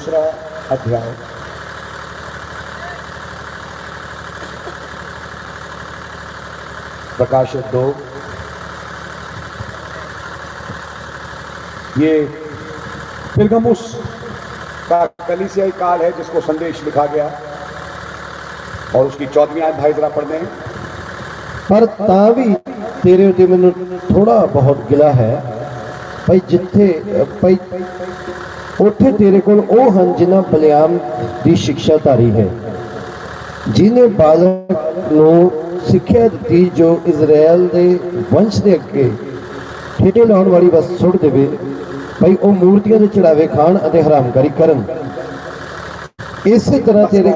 अध्याय प्रकाशित 2। ये पिरगमुस का कलीसियाई काल है जिसको संदेश लिखा गया और उसकी 14वीं आयत भाई जरा पढ़ दें। पर तावी तेरे उत्ते मैनू थोड़ा बहुत गिला है भाई जिथे भाई ਉੱਥੇ तेरे ਕੋਲ ਉਹ ਹਨ ਜਿਨ੍ਹਾਂ ਬਲਿਆਮ ਦੀ ਸਿੱਖਿਆ ਧਾਰੀ ਹੈ, ਜਿਹਨੇ ਬਾਲਕ ਨੂੰ ਸਿੱਖਿਆ ਦਿੱਤੀ ਜੋ ਇਜ਼ਰਾਈਲ ਦੇ ਵੰਸ਼ ਦੇ ਅੱਗੇ ਠੇਠੇ ਲਾਉਣ ਵਾਲੀ ਵਸ ਸੁੱਟ ਦੇਵੇ ਭਾਈ ਉਹ ਮੂਰਤੀਆਂ ਦੇ ਚੜਾਵੇ ਖਾਣ ਅਤੇ ਹਰਾਮਕਾਰੀ ਕਰਨ। ਇਸੇ ਤਰ੍ਹਾਂ तेरे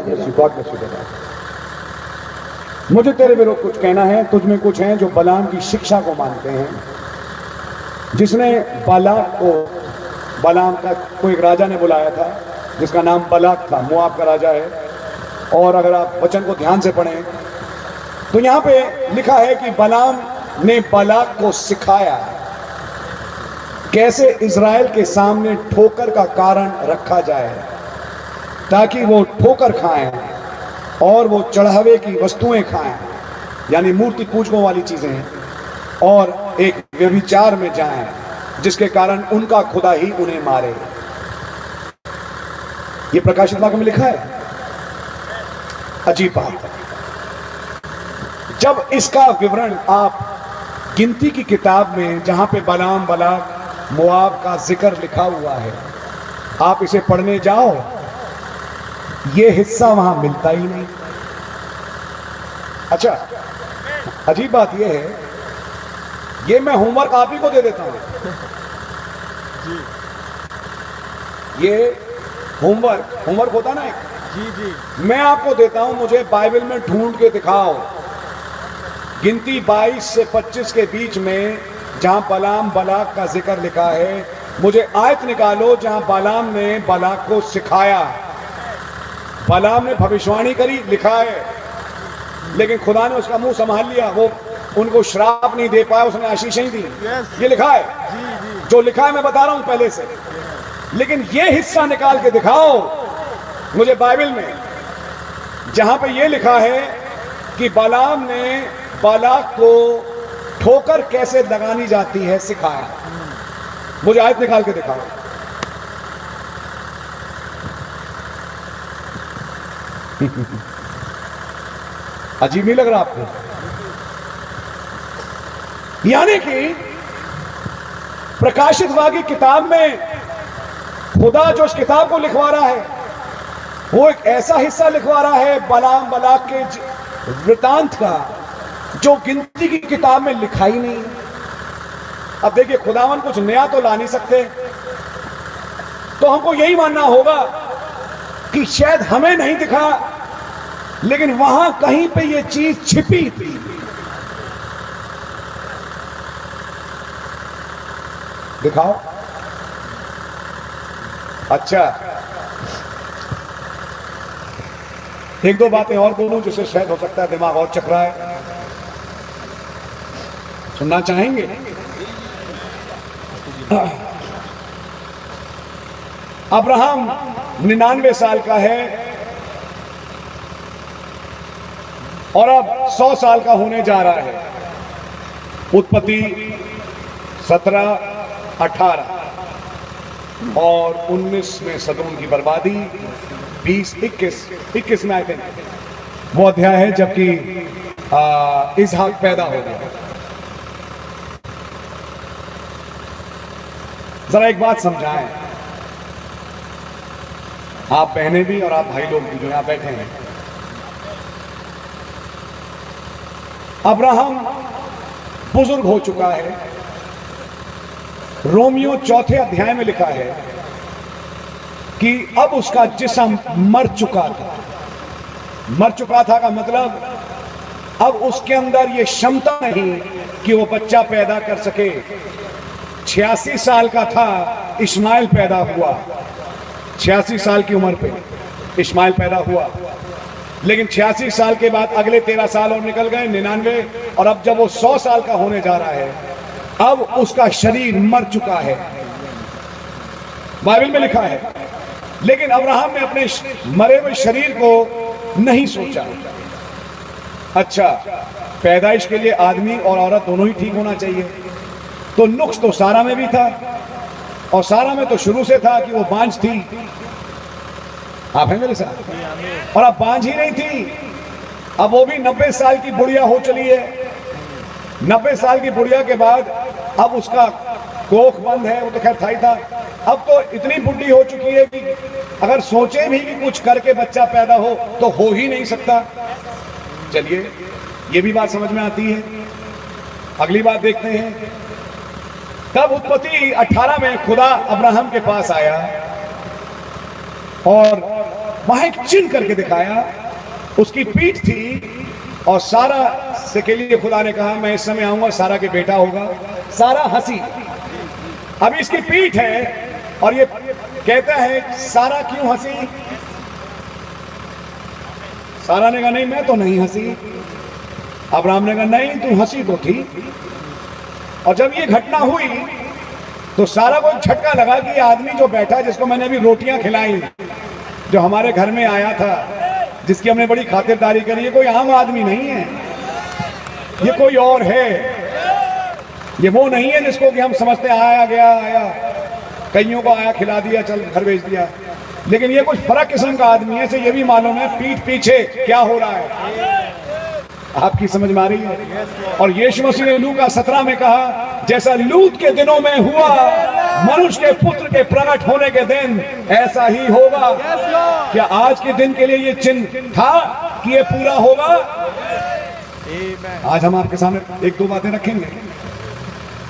मुझे तेरे विरुद्ध कुछ कहना है, तुझ में कुछ हैं जो बलाम की शिक्षा को मानते हैं, जिसने बलाम का कोई एक राजा ने बुलाया था जिसका नाम बलाक था, मोआब का राजा है। और अगर आप वचन को ध्यान से पढ़ें तो यहां पे लिखा है कि बलाम ने बलाक को सिखाया कैसे इज़राइल के सामने ठोकर का कारण रखा जाए ताकि वो ठोकर खाएं और वो चढ़ावे की वस्तुएं खाएं, यानी मूर्ति पूजकों वाली चीजें, और एक व्यभिचार में जाएं जिसके कारण उनका खुदा ही उन्हें मारे। ये प्रकाशित वाक्य में लिखा है। अजीब बात है। जब इसका विवरण आप गिनती की किताब में, जहां पे बलाम बलाक मुआब का जिक्र लिखा हुआ है, आप इसे पढ़ने जाओ, ये हिस्सा वहां मिलता ही नहीं। अच्छा, अजीब बात यह है, ये मैं होमवर्क आप ही को दे देता हूं। ये होमवर्क होता ना एक, जी जी, मैं आपको देता हूं, मुझे बाइबल में ढूंढ के दिखाओ गिनती 22 से 25 के बीच में जहां बलाम बलाक का जिक्र लिखा है, मुझे आयत निकालो जहां बलाम ने बलाक को सिखाया। बलाम ने भविष्यवाणी करी, लिखा है, लेकिन खुदा ने उसका मुंह संभाल लिया, वो उनको श्राप नहीं दे पाया, उसने आशीषें दी। ये लिखा है, जो लिखा है मैं बता रहा हूं पहले से, लेकिन ये हिस्सा निकाल के दिखाओ मुझे बाइबल में जहां पे ये लिखा है कि बलाम ने बालाक को ठोकर कैसे लगानी जाती है सिखाया। मुझे आयत निकाल के दिखाओ। अजीब नहीं लग रहा आपको? यानी कि प्रकाशित वाक्य किताब में खुदा जो इस किताब को लिखवा रहा है, वो एक ऐसा हिस्सा लिखवा रहा है बलाम बलाक के वृतांत का जो गिनती की किताब में लिखा ही नहीं। अब देखिए, खुदावन कुछ नया तो ला नहीं सकते, तो हमको यही मानना होगा कि शायद हमें नहीं दिखा, लेकिन वहां कहीं पे ये चीज छिपी थी। दिखाओ। अच्छा, एक दो बातें और बोलूं जिससे शायद हो सकता है दिमाग और चकराए। सुनना चाहेंगे? अब्राहम 99 साल का है और अब 100 साल का होने जा रहा है। उत्पत्ति 17, 18 और 19 में सदोम की बर्बादी, 20, 21 में आए थे वो अध्याय है जबकि इसहाक पैदा हो गया। जरा एक बात समझाएं, आप बहनें भी और आप भाई लोग भी जो यहां बैठे हैं। अब्राहम बुजुर्ग हो चुका है। रोमियो 4 अध्याय में लिखा है कि अब उसका जिस्म मर चुका था। मर चुका था का मतलब अब उसके अंदर यह क्षमता नहीं कि वो बच्चा पैदा कर सके। 86 साल का था, इस्माइल पैदा हुआ। 86 साल की उम्र पे इस्माइल पैदा हुआ, लेकिन 86 साल के बाद अगले 13 साल और निकल गए, 99, और अब जब वो 100 साल का होने जा रहा है, अब उसका शरीर मर चुका है। बाइबल में लिखा है। लेकिन अब्राहम ने अपने मरे हुए शरीर को नहीं सोचा। अच्छा, पैदाइश के लिए आदमी और औरत दोनों ही ठीक होना चाहिए, तो नुक्स तो सारा में भी था, और सारा में तो शुरू से था कि वो बांझ थी। आप हैं मेरे साथ? और अब बांझ ही नहीं थी, अब वो भी 90 साल की बुढ़िया हो चली है। 90 साल की बुढ़िया के बाद अब उसका कोख बंद है, वो तो खैर था ही था। अब तो इतनी बुढ़ी हो चुकी है कि अगर सोचे भी कि कुछ करके बच्चा पैदा हो ही नहीं सकता। चलिए, ये भी बात समझ में आती है। अगली बात देखते हैं। तब उत्पत्ति 18 में खुदा अब्राहम के पास आया और वहां एक चिन्ह करके दिखाया। उसकी पीठ थी और सारा से के लिए खुदा ने कहा, मैं इस समय आऊंगा, सारा के बेटा होगा। सारा हंसी। अभी इसकी पीठ है और ये कहता है, सारा क्यों हंसी? सारा ने कहा, नहीं मैं तो नहीं हंसी। अब्राहम ने कहा, नहीं तू हंसी तो थी। और जब ये घटना हुई तो सारा को झटका लगा कि आदमी जो बैठा, जिसको मैंने अभी रोटियां खिलाई, जो हमारे घर में आया था, जिसकी हमने बड़ी खातिरदारी करी, ये कोई आम आदमी नहीं है, ये कोई और है। ये वो नहीं है जिसको कि हम समझते आया गया, आया कईयों को आया खिला दिया, चल घर भेज दिया। लेकिन ये कुछ फर्क किस्म का आदमी है। इसे ये भी मालूम है पीठ पीछे क्या हो रहा है। आपकी समझ में आ रही है? और यीशु मसीह ने लूका 17 में कहा, जैसा लूत के दिनों में हुआ, मनुष्य के पुत्र के प्रकट होने के दिन ऐसा ही होगा। क्या आज के दिन के लिए ये चिन्ह था कि ये पूरा होगा? आज हम आपके सामने एक दो बातें रखेंगे,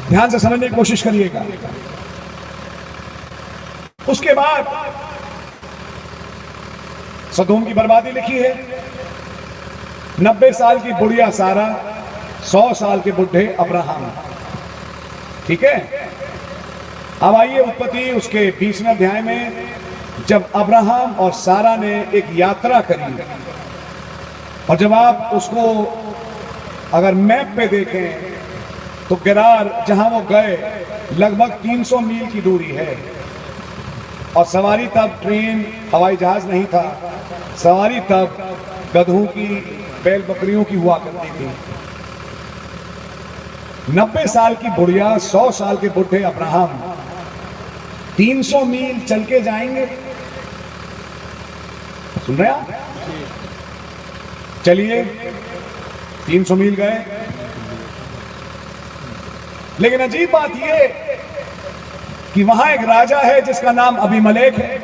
ध्यान से समझने की कोशिश करिएगा। उसके बाद सदोम की बर्बादी लिखी है। 90 साल की बुढ़िया सारा, 100 साल के बुढ़े अब्राहम। ठीक है, अब आइए उत्पत्ति उसके 20वें अध्याय में, जब अब्राहम और सारा ने एक यात्रा करी, और जब आप उसको अगर मैप पे देखें तो गेरार जहां वो गए लगभग 300 मील की दूरी है, और सवारी तब ट्रेन हवाई जहाज नहीं था, सवारी तब गधों की बैल बकरियों की हुआ करती थी। 90 साल की बुढ़िया, 100 साल के बुढ़े अब्राहम 300 मील चल के जाएंगे। सुन रहे आप? चलिए 300 मील गए, लेकिन अजीब बात यह कि वहां एक राजा है जिसका नाम अबीमेलेक है,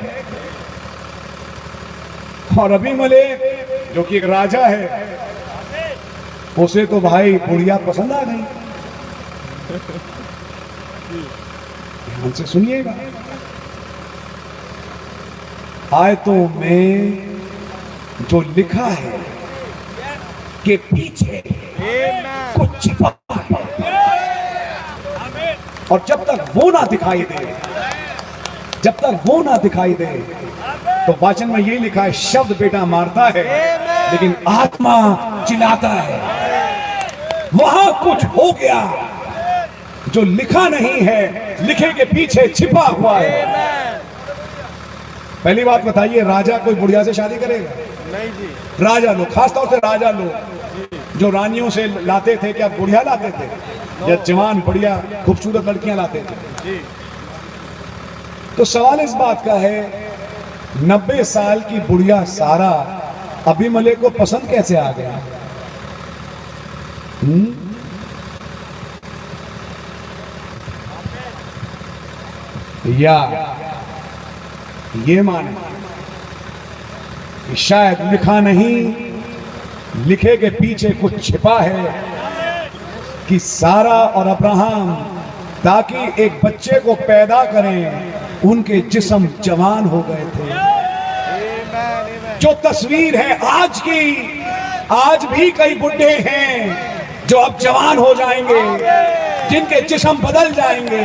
और अबीमेलेक जो कि एक राजा है, उसे तो भाई बुढ़िया पसंद आ गई। ध्यान से सुनिएगा, आयतों में जो लिखा है कि पीछे कुछ छिपा है, और जब तक वो ना दिखाई दे, जब तक वो ना दिखाई दे, तो वचन में ये लिखा है, शब्द बेटा मारता है लेकिन आत्मा चिल्लाता है। वहां कुछ हो गया जो लिखा नहीं है, लिखे के पीछे छिपा हुआ है। पहली बात बताइए, राजा कोई बुढ़िया से शादी करेगा? नहीं जी। राजा लोग, खासतौर से राजा लोग जो रानियों से लाते थे, क्या बुढ़िया लाते थे या जवान बढ़िया खूबसूरत लड़कियां लाते थे? तो सवाल इस बात का है, 90 साल की बुढ़िया सारा अबीमेलेक को पसंद कैसे आ गया? या ये माने कि शायद लिखा नहीं, लिखे के पीछे कुछ छिपा है कि सारा और अब्राहम ताकि एक बच्चे को पैदा करें, उनके जिस्म जवान हो गए थे। जो तस्वीर है आज की, आज भी कई बुढ़े हैं जो अब जवान हो जाएंगे, जिनके जिस्म बदल जाएंगे,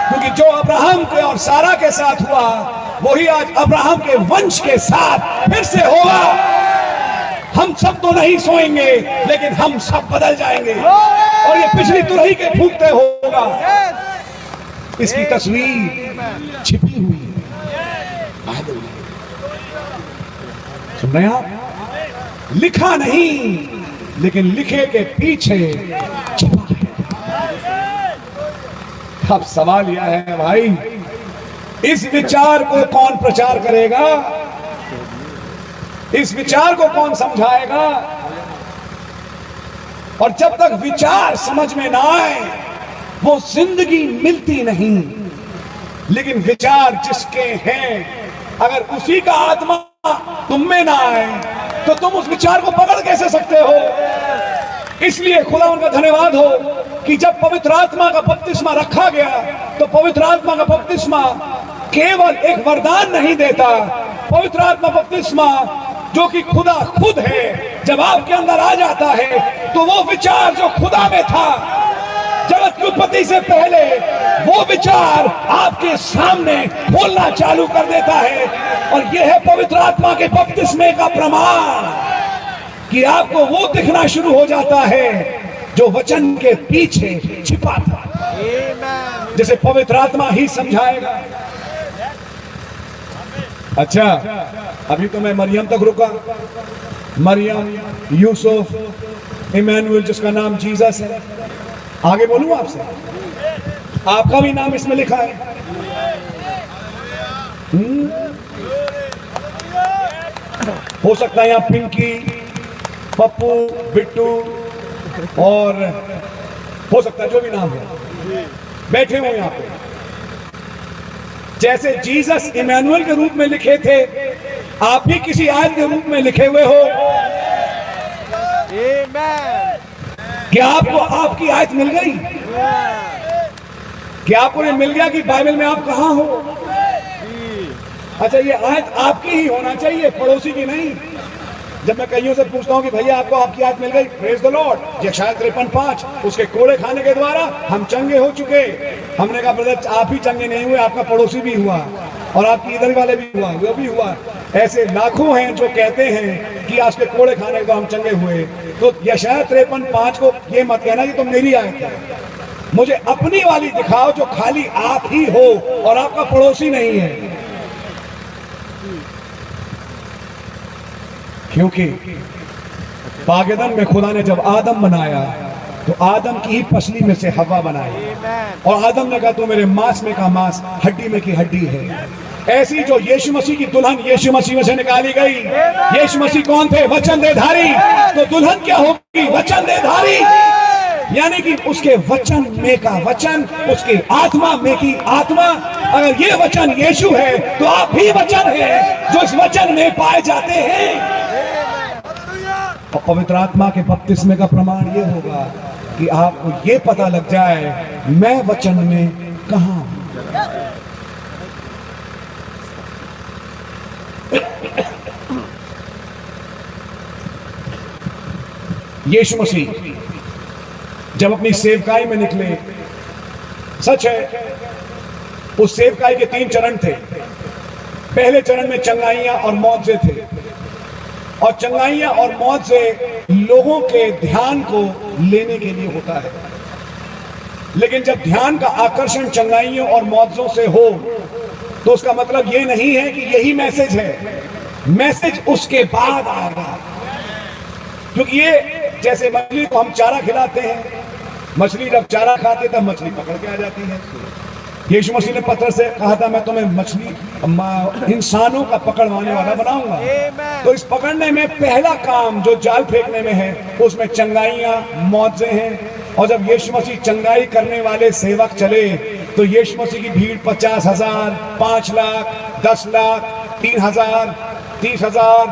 क्योंकि जो अब्राहम के और सारा के साथ हुआ वही आज अब्राहम के वंश के साथ फिर से होगा। हम सब तो नहीं सोएंगे, लेकिन हम सब बदल जाएंगे, और ये पिछली तुरही के फूकते होगा। इसकी तस्वीर छिपी हुई है, सुन रहे हैं आप? लिखा नहीं, लेकिन लिखे के पीछे छिपा है। अब सवाल यह है भाई, इस विचार को कौन प्रचार करेगा? इस विचार को कौन समझाएगा? और जब तक विचार समझ में ना आए, वो जिंदगी मिलती नहीं। लेकिन विचार जिसके हैं, अगर उसी का आत्मा तुम में ना आए, तो तुम उस विचार को पकड़ कैसे सकते हो? इसलिए खुदा उनका धन्यवाद हो कि जब पवित्र आत्मा का बपतिस्मा रखा गया, तो पवित्र आत्मा का बपतिस्मा केवल एक वरदान नहीं देता। पवित्र आत्मा बपतिस्मा जो कि खुदा खुद है, जब आपके अंदर आ जाता है, तो वो विचार जो खुदा में था जगत की उत्पत्ति से पहले, वो विचार आपके सामने बोलना चालू कर देता है। और यह है पवित्र आत्मा के बपतिस्मे का प्रमाण कि आपको वो दिखना शुरू हो जाता है जो वचन के पीछे छिपा था, जैसे पवित्र आत्मा ही समझाएगा। अच्छा, अभी तो मैं मरियम तक रुका। मरियम, यूसुफ, इमैनुअल जिसका नाम जीसस है। आगे बोलूं आपसे? आपका भी नाम इसमें लिखा है। हो सकता है यहाँ पिंकी, पप्पू, बिट्टू और हो सकता है जो भी नाम है बैठे हुए यहाँ पे, जैसे जीसस इमैनुअल के रूप में लिखे थे, आप भी किसी आयत के रूप में लिखे हुए हो। क्या आपको आपकी आयत मिल गई? क्या आपको ये मिल गया कि बाइबल में आप कहाँ हो? अच्छा, ये आयत आपकी ही होना चाहिए, पड़ोसी की नहीं। जब मैं कईयों से पूछता हूँ कि भैया आपको आपकी आयत मिल गई, प्रेज द लॉर्ड, यशायाह 53:5, उसके कोड़े खाने के द्वारा हम चंगे हो चुके। हमने कहा ब्रदर आप ही चंगे नहीं हुए, आपका पड़ोसी भी हुआ और आपकी इधर वाले भी हुआ, वो भी हुआ। ऐसे लाखों हैं जो कहते हैं कि आज के कोड़े खाने के तो हम चंगे हुए। तो यशायाह 53:5 को ये मत कहना कि तुम मेरी आयत है, मुझे अपनी वाली दिखाओ जो खाली आप ही हो और आपका पड़ोसी नहीं है। क्योंकि बागेदन में खुदा ने जब आदम बनाया तो आदम की ही पसली में से हवा बनाई और आदम ने कहा तू मेरे मांस में का मांस, हड्डी में की हड्डी है। ऐसी जो यीशु मसीह की दुल्हन यीशु मसीह में से निकाली गई। यीशु मसीह कौन थे? वचन देधारी। तो दुल्हन क्या होगी? वचन देधारी। यानी कि उसके वचन में का वचन, उसके आत्मा में की आत्मा। अगर ये वचन यीशु है तो आप भी वचन है जो इस वचन में पाए जाते हैं। और पवित्र आत्मा के बपतिस्मे का प्रमाण ये होगा कि आपको ये पता लग जाए मैं वचन में कहां हूं। यीशु मसीह जब अपनी सेवकाई में निकले, सच है उस सेवकाई के 3 चरण थे। पहले चरण में चंगाइयां और मौत थे, और चंगाइयां और मौत से लोगों के ध्यान को लेने के लिए होता है। लेकिन जब ध्यान का आकर्षण चंगाइयों और मौतों से हो तो उसका मतलब ये नहीं है कि यही मैसेज है। मैसेज उसके बाद आएगा। क्योंकि ये जैसे मछली को हम चारा खिलाते हैं, मछली जब चारा खाते तब मछली पकड़ के आ जाती है। यीशु मसीह ने पतरस से कहा था मैं तुम्हें मछली इंसानों का पकड़वाने वाला बनाऊंगा। तो इस पकड़ने में पहला काम जो जाल फेंकने में है उसमें चंगाइयां मौजें हैं। और जब यीशु मसीह चंगाई करने वाले सेवक चले तो यीशु मसीह की भीड़ 50,000, 5 लाख, 10 लाख, 3,000, 30,000,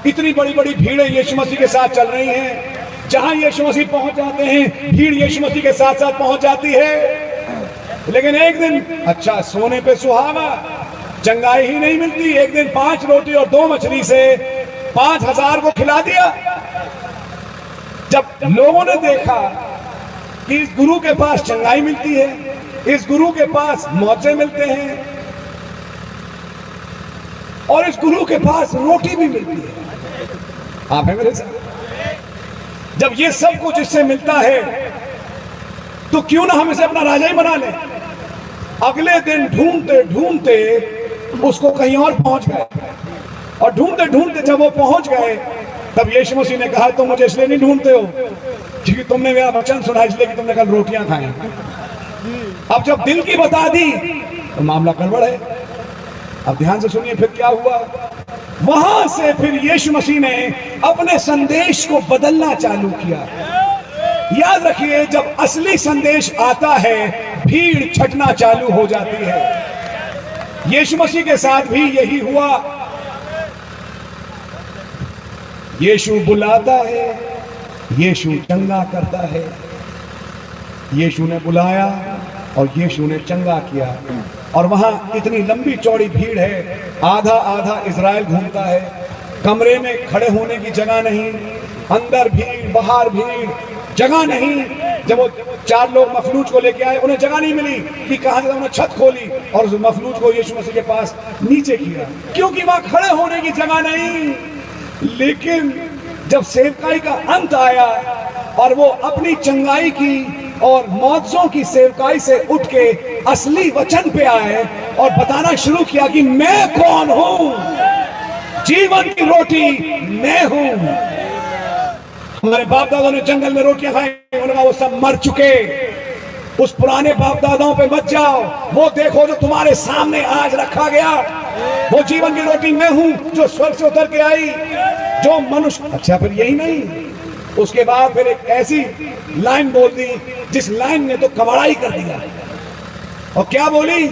इतनी बड़ी बड़ी भीड़ें यीशु मसीह के साथ चल रही हैं। जहां यीशु मसीह पहुंच जाते हैं भीड़ यीशु मसीह के साथ साथ पहुंच जाती है। लेकिन एक दिन अच्छा सोने पे सुहागा, चंगाई ही नहीं मिलती। एक दिन 5 रोटी और 2 मछली से 5,000 को खिला दिया। जब लोगों ने देखा कि इस गुरु के पास चंगाई मिलती है, इस गुरु के पास मौजे मिलते हैं और इस गुरु के पास रोटी भी मिलती है, आप है मेरे साथ? जब ये सब कुछ इससे मिलता है तो क्यों ना हम इसे अपना राजा ही बना लें। अगले दिन ढूंढते ढूंढते उसको कहीं और पहुंच गए, और ढूंढते ढूंढते जब वो पहुंच गए तब यीशु मसीह ने कहा तुम मुझे इसलिए नहीं ढूंढते हो क्योंकि तुमने मेरा वचन सुना, इसलिए कि तुमने कल रोटियां खाई। अब जब दिल की बता दी तो मामला गड़बड़ है। अब ध्यान से सुनिए फिर क्या हुआ। वहां से फिर यीशु मसीह ने अपने संदेश को बदलना चालू किया। याद रखिए जब असली संदेश आता है भीड़ छटना चालू हो जाती है। यीशु मसीह के साथ भी यही हुआ। यीशु बुलाता है, यीशु चंगा करता है। यीशु ने बुलाया और यीशु ने चंगा किया। और वहां इतनी लंबी चौड़ी भीड़ है, आधा आधा इजराइल घूमता है। कमरे में खड़े होने की जगह नहीं, अंदर भीड़ बाहर भीड़, जगह नहीं। जब वो 4 लोग मफलूज को लेके आए उन्हें जगह नहीं मिली कि कहां से उन्होंने छत खोली और उस मफलूज को यीशु मसीह के पास नीचे किया, क्योंकि वहां खड़े होने की जगह नहीं। लेकिन जब सेवकाई का अंत आया और वो अपनी चंगाई की और मौजों की सेवकाई से उठ के असली वचन पे आए और बताना शुरू किया कि मैं कौन हूं, जीवन की रोटी मैं हूं। हमारे बाप दादाओं ने जंगल में रोटियां खाई, उन्होंने वो सब मर चुके। उस पुराने बाप दादाओं पे मत जाओ, वो देखो जो तुम्हारे सामने आज रखा गया। वो जीवन की रोटी मैं हूं जो स्वर्ग से उतर के आई। जो मनुष्य, अच्छा फिर यही नहीं, उसके बाद फिर एक ऐसी लाइन बोल दी जिस लाइन ने तो कबाड़ाई कर दिया। और क्या बोली?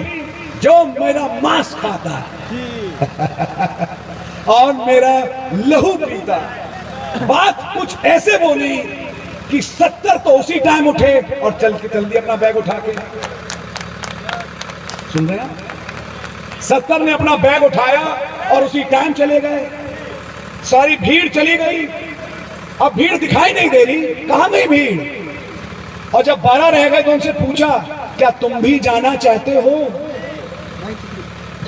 जो मेरा मांस खाता है और मेरा लहू पीता। बात कुछ ऐसे बोली कि 70 तो उसी टाइम उठे और चल दिए अपना बैग उठा के। सुन रहे हैं? 70 ने अपना बैग उठाया और उसी टाइम चले गए। सारी भीड़ चली गई। अब भीड़ दिखाई नहीं दे रही, कहां गई भीड़? और जब 12 रह गए तो उनसे पूछा, क्या तुम भी जाना चाहते हो?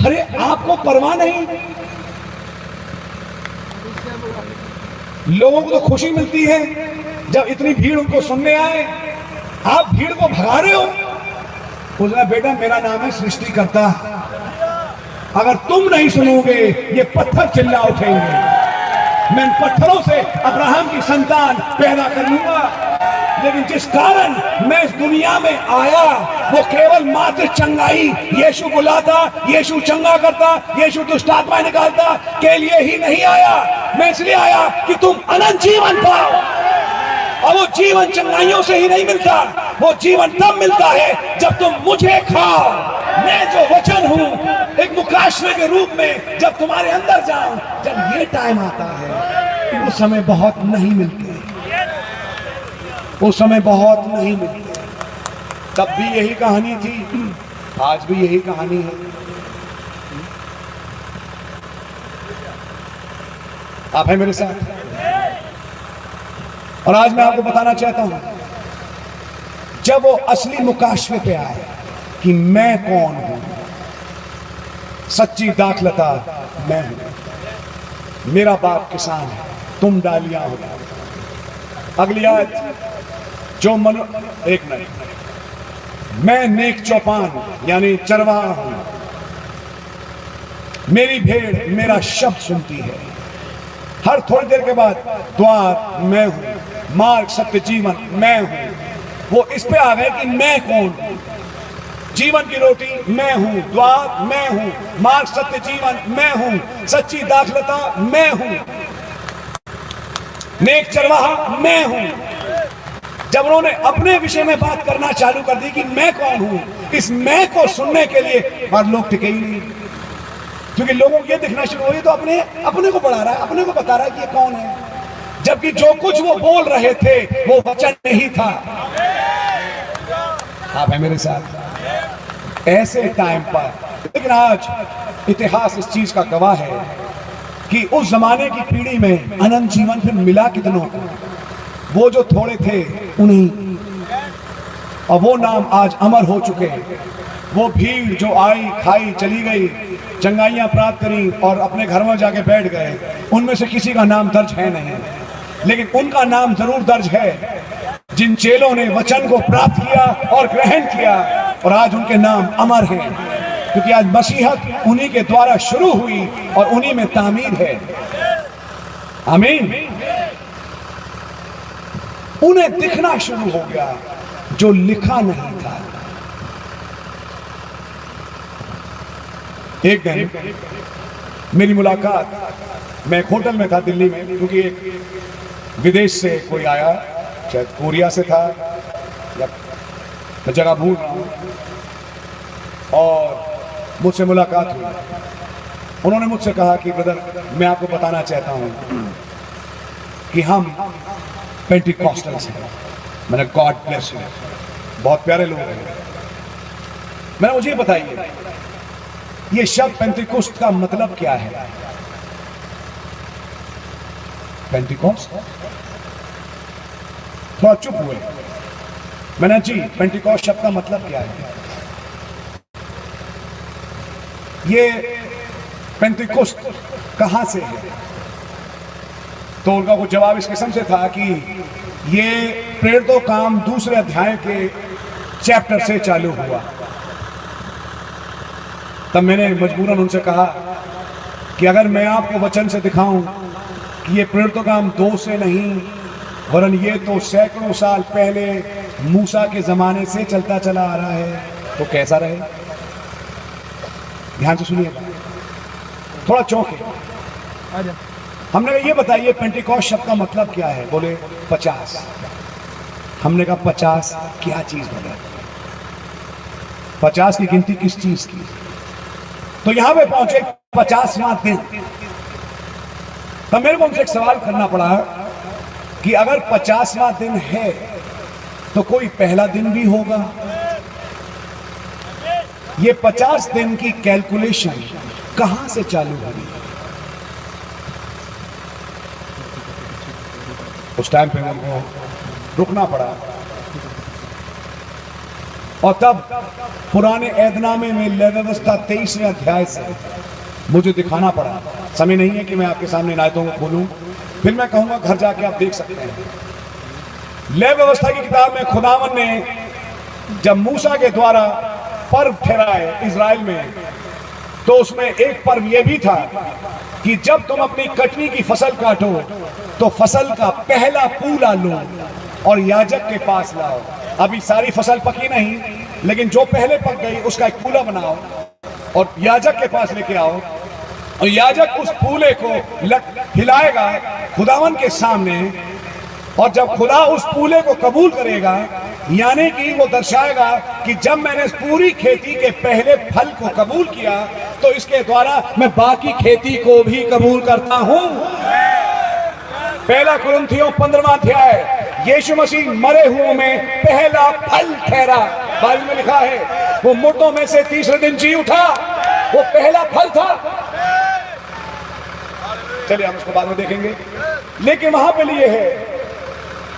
अरे आपको परवाह नहीं? लोगों को तो खुशी मिलती है जब इतनी भीड़ उनको सुनने आए, आप भीड़ को भगा रहे हो। बोला, बेटा मेरा नाम है सृष्टिकर्ता, अगर तुम नहीं सुनोगे ये पत्थर चिल्ला उठेंगे। मैं इन पत्थरों से अब्राहम की संतान पैदा कर लूंगा। लेकिन जिस कारण मैं इस दुनिया में आया वो केवल मात्र चंगाई, यीशु बुलाता, यीशु चंगा करता, यीशु दुष्ट आत्माएं निकालता के लिए ही नहीं आया। मैं इसलिए आया कि तुम अनंत जीवन पाओ। और वो जीवन चंगाइयों से ही नहीं मिलता, वो जीवन तब मिलता है जब तुम मुझे खाओ। मैं जो वचन हूं, एक मुकाशवे के रूप में जब तुम्हारे अंदर जाऊं, जब ये टाइम आता है, उस समय बहुत नहीं मिलते, उस समय बहुत नहीं मिलते। तब भी यही कहानी थी, आज भी यही कहानी है। आप हैं मेरे साथ? और आज मैं आपको बताना चाहता हूं, जब वो असली मुकाशवे पे आए कि मैं कौन हूं, सच्ची दाखलता मैं हूं, मेरा बाप किसान है, तुम डालियां हो। अगली आयत, जो मनु, एक मिनट, मैं नेक चौपान यानी चरवाहा हूं, मेरी भेड़ मेरा शब्द सुनती है। हर थोड़ी देर के बाद द्वार मैं हूं, मार्ग सत्य जीवन मैं हूं। वो इस पे आ गए कि मैं कौन हूं। जीवन की रोटी मैं हूं, द्वार मैं हूं, मार्ग सत्य जीवन मैं हूं, सच्ची दाखलता मैं हूं, नेक चरवाहा मैं हूं। जब उन्होंने अपने विषय में बात करना चालू कर दी कि मैं कौन हूं, इस मैं को सुनने के लिए और लोग टिके ही नहीं, क्योंकि लोगों को ये दिखना शुरू हुई तो अपने को बढ़ा रहा है, अपने को बता रहा है कि ये कौन है, जबकि जो कुछ वो बोल रहे थे वो वचन नहीं था। आप हैं मेरे साथ? ऐसे टाइम पर, लेकिन आज इतिहास इस चीज का गवाह है कि उस जमाने की पीढ़ी में अनंत जीवन फिर मिला कितनों को? वो जो थोड़े थे उन्हीं, और वो नाम आज अमर हो चुके। वो भीड़ जो आई, खाई, चली गई, चंगाइयां प्राप्त करी और अपने घर में जाके बैठ गए, उनमें से किसी का नाम दर्ज है नहीं, लेकिन उनका नाम जरूर दर्ज है जिन चेलों ने वचन को प्राप्त किया और ग्रहण किया, और आज उनके नाम अमर हैं, क्योंकि आज मसीहत उन्हीं के द्वारा शुरू हुई और उन्हीं में तामीर है। आमीन। उन्हें दिखना शुरू हो गया जो लिखा नहीं था। एक दिन मेरी मुलाकात, मैं एक होटल में था दिल्ली में, क्योंकि एक विदेश से कोई आया, शायद कोरिया से था या मैं जगह भूल रहा हूं, और मुझसे मुलाकात हुई। उन्होंने मुझसे कहा कि ब्रदर, मैं आपको बताना चाहता हूं कि हम पेंटिकॉस्टल्स हैं। मैंने गॉड ब्लेस यू, बहुत प्यारे लोग हैं। मैंने, मुझे बताइए ये शब्द पेंटिकोस्ट का मतलब क्या है? पेंटिकोस्ट? थोड़ा चुप हुए। मैंने, जी पेंटिकोस्ट शब्द का मतलब क्या है? ये पेंटिकोस्ट कहां से है? तो उनका कुछ जवाब इस किस्म से था कि ये प्रेरितों काम 2 अध्याय के चैप्टर से चालू हुआ। तब मैंने मजबूरन उनसे कहा कि अगर मैं आपको वचन से दिखाऊं कि ये प्रेरितों काम 2 से नहीं, वरन ये तो सैकड़ों साल पहले मूसा के जमाने से चलता चला आ रहा है, तो कैसा रहे? ध्यान से सुनिए, थोड़ा चौंके। हमने कहा ये बताइए पेंटिकॉस्ट शब्द का मतलब क्या है? बोले 50। हमने कहा 50 क्या चीज बोले? 50 की गिनती किस चीज की? तो यहां पे पहुंचे 50वां दिन। तो मेरे को उनसे एक सवाल करना पड़ा कि अगर 50वां दिन है तो कोई पहला दिन भी होगा। ये 50 दिन की कैलकुलेशन कहां से चालू हुई? उस टाइम पे मेरे को रुकना पड़ा और तब पुराने ऐदनामे में लय व्यवस्था 23वें अध्याय से मुझे दिखाना पड़ा। समय नहीं है कि मैं आपके सामने आयतों को खोलूं, फिर मैं कहूंगा घर जाके आप देख सकते हैं। लय व्यवस्था की किताब में खुदावन ने जब मूसा के द्वारा पर्व ठहराए इजराइल में, तो उसमें एक पर्व यह भी था कि जब तुम अपनी कटनी की फसल काटो तो फसल का पहला पूला लो और याजक के पास लाओ। अभी सारी फसल पकी नहीं, लेकिन जो पहले पक गई उसका एक पूला बनाओ और याजक के पास लेके आओ और याजक उस पूले को हिलाएगा खुदावन के सामने, और जब खुदा उस पूले को कबूल करेगा, यानी कि वो दर्शाएगा कि जब मैंने इस पूरी खेती के पहले फल को कबूल किया तो इसके द्वारा मैं बाकी खेती को भी कबूल करता हूं। पहला कुरिन्थियों 15वां अध्याय, यीशु मसीह मरे हुओं में पहला फल ठहरा। बाइबल में लिखा है वो मुर्दों में से तीसरे दिन जी उठा, वो पहला फल था। चलिए हम उसको बाद में देखेंगे, लेकिन वहां पे लिए है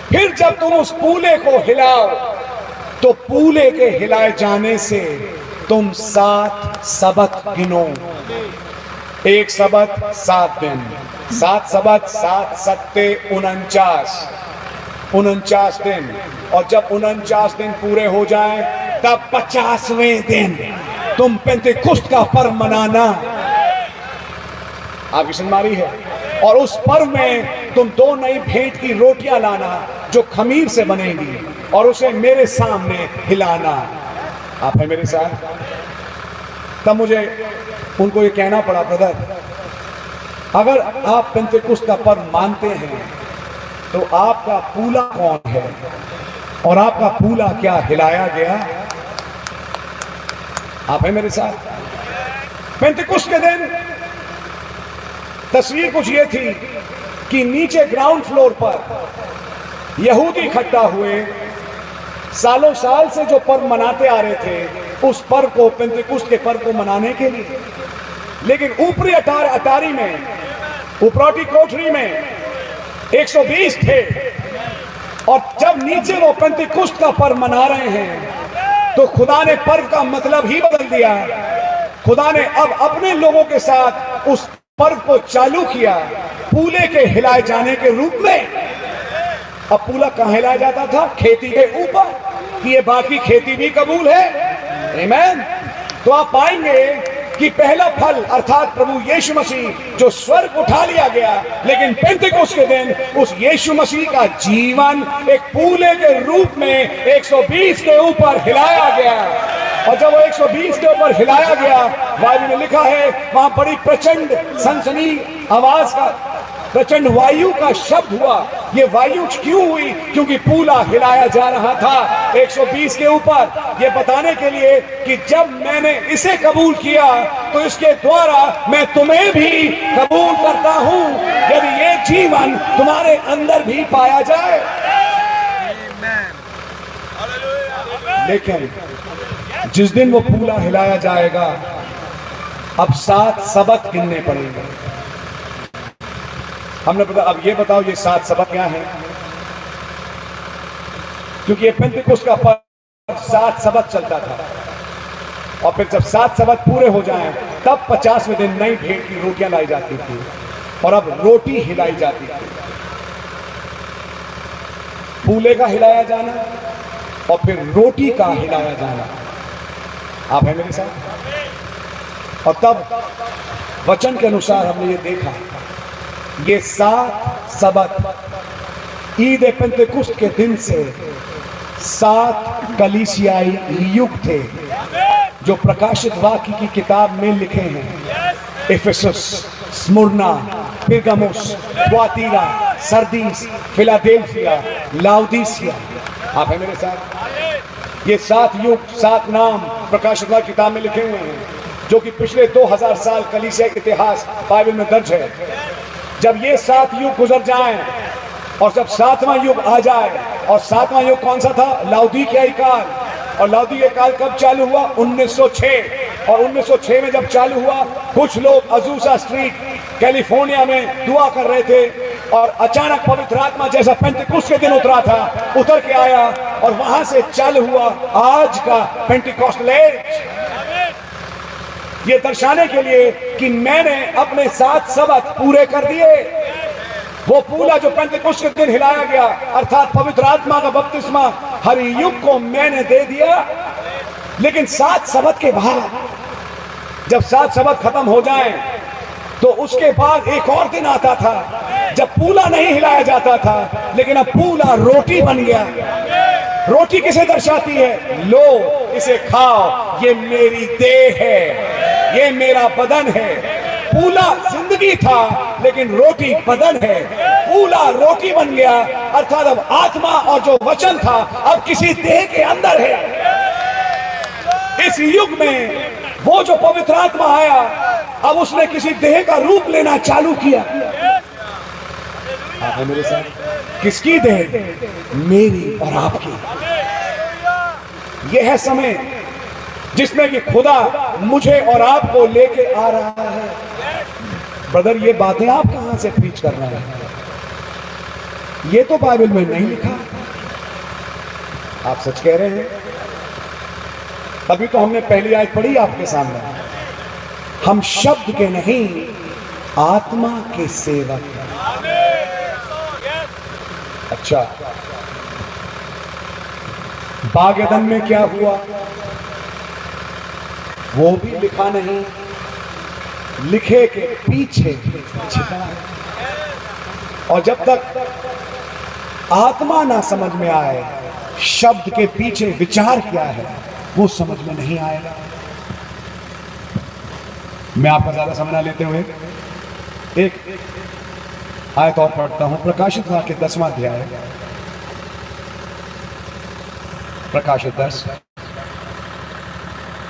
फिर जब तुम उस पूले को हिलाओ तो पूले के हिलाए जाने से तुम 7 सबत गिनो। एक सबत 7 दिन, 7 सबत 7 सत्ते 49 दिन, और जब 49 दिन पूरे हो जाएं तब 50वें दिन तुम पेंतेकुस्त का पर्व मनाना। आपकी सुनमारी है। और उस पर्व में तुम 2 नई भेंट की रोटियां लाना जो खमीर से बनेगी और उसे मेरे सामने हिलाना। आप है मेरे साथ? तब मुझे उनको ये कहना पड़ा, ब्रदर अगर आप पेंतेकुस्त का पर्व मानते हैं तो आपका पूला कौन है और आपका पूला क्या हिलाया गया? आप है मेरे साथ? पेंतेकुस्त के दिन तस्वीर कुछ ये थी कि नीचे ग्राउंड फ्लोर पर यहूदी इकट्ठा हुए, सालों साल से जो पर्व मनाते आ रहे थे उस पर्व को, पेंतेकुस्त के पर्व को मनाने के लिए। लेकिन ऊपरी अटारी में, उपरोटी कोठरी में 120 थे, और जब नीचे वो पेंतेकुस्त का पर्व मना रहे हैं तो खुदा ने पर्व का मतलब ही बदल दिया। खुदा ने अब अपने लोगों के साथ उस पर्व को चालू किया पूले के हिलाए जाने के रूप में। अब पूला कहां हिलाया जाता था? खेती के ऊपर, कि ये बाकी खेती भी कबूल है। आमीन। तो आप पाएंगे कि पहला फल अर्थात प्रभु यीशु मसीह जो स्वर्ग उठा लिया गया, लेकिन पेंतेकुस्त के दिन उस यीशु मसीह का जीवन एक पूले के रूप में 120 के ऊपर हिलाया गया। और जब वो 120 के ऊपर हिलाया गया, बाइबल में लिखा है वहां बड़ी प्रचंड सनसनी आवाज का, प्रचंड वायु का शब्द हुआ। ये वायु क्यों हुई? क्योंकि पूला हिलाया जा रहा था 120 के ऊपर, ये बताने के लिए कि जब मैंने इसे कबूल किया तो इसके द्वारा मैं तुम्हें भी कबूल करता हूं, यदि ये जीवन तुम्हारे अंदर भी पाया जाए। लेकिन जिस दिन वो पूला हिलाया जाएगा, अब 7 सबत गिनने पड़ेंगे। हमने पता, अब ये बताओ ये 7 सबत क्या है? क्योंकि ये पेंतेकुस्त का पर्व 7 सबत चलता था, और फिर जब 7 सबत पूरे हो जाएं तब 50वें दिन नई भेंट की रोटियां लाई जाती थी, और अब रोटी हिलाई जाती थी। पूले का हिलाया जाना और फिर रोटी का हिलाया जाना। आप हैं मेरे साथ? और तब वचन के अनुसार हमने ये देखा, ये 7 सबत ईद पेंतेकुस्त के दिन से 7 कलीसियाई युग थे जो प्रकाशित वाक्य की किताब में लिखे हैं। Ephesus, Smyrna, Pergamum, Thyatira, Sardis, Philadelphia, Laodicea. आप हैं मेरे साथ? ये 7 युग, 7 नाम प्रकाशित वाक्य किताब में लिखे हुए हैं, जो कि पिछले 2000 साल कलीसिया के इतिहास बाइबल में दर्ज है। जब ये 7 युग गुजर जाएं और जब 7वां युग आ जाए, और 7वां युग कौन सा था? लाउदीकियाई काल। और लाउदीकियाई काल कब चालू हुआ? 1906। और 1906 में जब चालू हुआ, कुछ लोग अजूसा स्ट्रीट कैलिफोर्निया में दुआ कर रहे थे, और अचानक पवित्र आत्मा जैसा पेंटिकुस्त के दिन उतरा था, उतर के आया, और वहां से चालू हुआ आज का पेंटिकॉस्टल एज। ये दर्शाने के लिए कि मैंने अपने 7 सबक पूरे कर दिए। वो पूरा जो पेंटिकुस्त के दिन हिलाया गया, अर्थात पवित्र आत्मा का बपतिस्मा हर युग को मैंने दे दिया। लेकिन 7 सबक के बाद, जब 7 सबक खत्म हो जाएं, तो उसके बाद एक और दिन आता था जब पूला नहीं हिलाया जाता था, लेकिन अब पूला रोटी बन गया। रोटी किसे दर्शाती है? लो इसे खाओ, ये मेरी देह है, ये मेरा बदन है। पूला जिंदगी था, लेकिन रोटी बदन है। पूला रोटी बन गया, अर्थात अब आत्मा और जो वचन था अब किसी देह के अंदर है। इस युग में वो जो पवित्र आत्मा आया, अब उसने किसी देह का रूप लेना चालू किया। आप हैं मेरे साथ? किसकी देह? मेरी और आपकी। यह है समय जिसमें कि खुदा मुझे और आपको लेके आ रहा है। ब्रदर, ये बातें आप कहां से प्रीच कर रहे हैं? ये तो बाइबल में नहीं लिखा। आप सच कह रहे हैं? अभी तो हमने पहली आयत पढ़ी आपके सामने, हम शब्द के नहीं आत्मा के सेवक हैं। अच्छा, बाग एदन में क्या हुआ वो भी लिखा नहीं, लिखे के पीछे छिपा है। और जब तक आत्मा ना समझ में आए शब्द के पीछे विचार क्या है, वो समझ में नहीं आएगा। मैं आपका ज्यादा समय ना लेते हुए एक आयत और पढ़ता हूं। प्रकाशित वाक्य 10वां अध्याय, प्रकाशित 10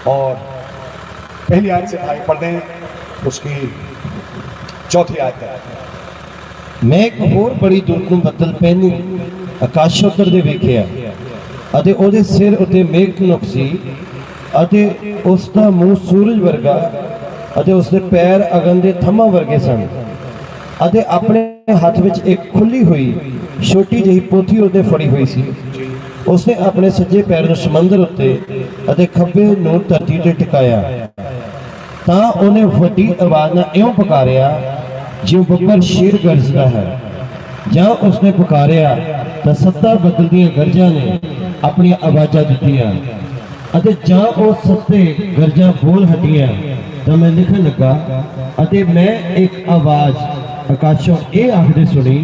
और पहली आयत से भाई पढ़ दें, उसकी चौथी आयत है। मैं एक होर बड़ी दूत ਨੂੰ ਬੱਦਲ ਪਹਿਨੀ ਆਕਾਸ਼ੋਂ ਉਤਰਦੇ ਵੇਖਿਆ, ਅਤੇ ਉਹਦੇ ਸਿਰ ਉੱਤੇ ਮੇਘ ਧਨੁਕ ਸੀ, ਅਤੇ ਉਸ ਦਾ ਮੂੰਹ ਸੂਰਜ ਵਰਗਾ, ਅਤੇ ਉਸ ਦੇ ਪੈਰ ਅਗਨ ਦੇ ਥੰਮਾਂ ਵਰਗੇ ਸਨ, ਅਤੇ ਆਪਣੇ ਹੱਥ ਵਿੱਚ ਇੱਕ ਖੁੱਲੀ ਹੋਈ ਛੋਟੀ ਜਿਹੀ ਪੋਥੀ ਉਹਦੇ ਫੜੀ ਹੋਈ ਸੀ। ਉਸਨੇ ਆਪਣੇ ਸੱਜੇ ਪੈਰ ਨੂੰ ਸਮੁੰਦਰ ਉੱਤੇ ਅਤੇ ਖੱਬੇ ਨੂੰ ਧਰਤੀ ਤੇ ਟਿਕਾਇਆ। ਤਾਂ ਉਹਨੇ ਵੱਡੀ ਆਵਾਜ਼ ਨਾਲ ਇਉਂ ਪੁਕਾਰਿਆ ਜਿਉਂ ਬੱਬਰ ਸ਼ੇਰ ਗਰਜਦਾ ਹੈ। ਜਾਂ ਉਸਨੇ ਪੁਕਾਰਿਆ ਤਾਂ 7 ਬੱਦਲ ਦੀਆਂ ਗਰਜਾਂ ਨੇ ਆਪਣੀਆਂ ਆਵਾਜ਼ਾਂ ਦਿੱਤੀਆਂ, ਅਤੇ ਜਾਂ ਉਹ 7 ਗਰਜਾਂ ਬੋਲ ਹਟੀਆਂ। ਤਾਂ ਮੈਂ ਲਿਖਣ ਲੱਗਾ, ਅਤੇ ਮੈਂ ਇੱਕ ਆਵਾਜ਼ ਆਕਾਸ਼ੋਂ ਇਹ ਆਖਦੇ ਸੁਣੀ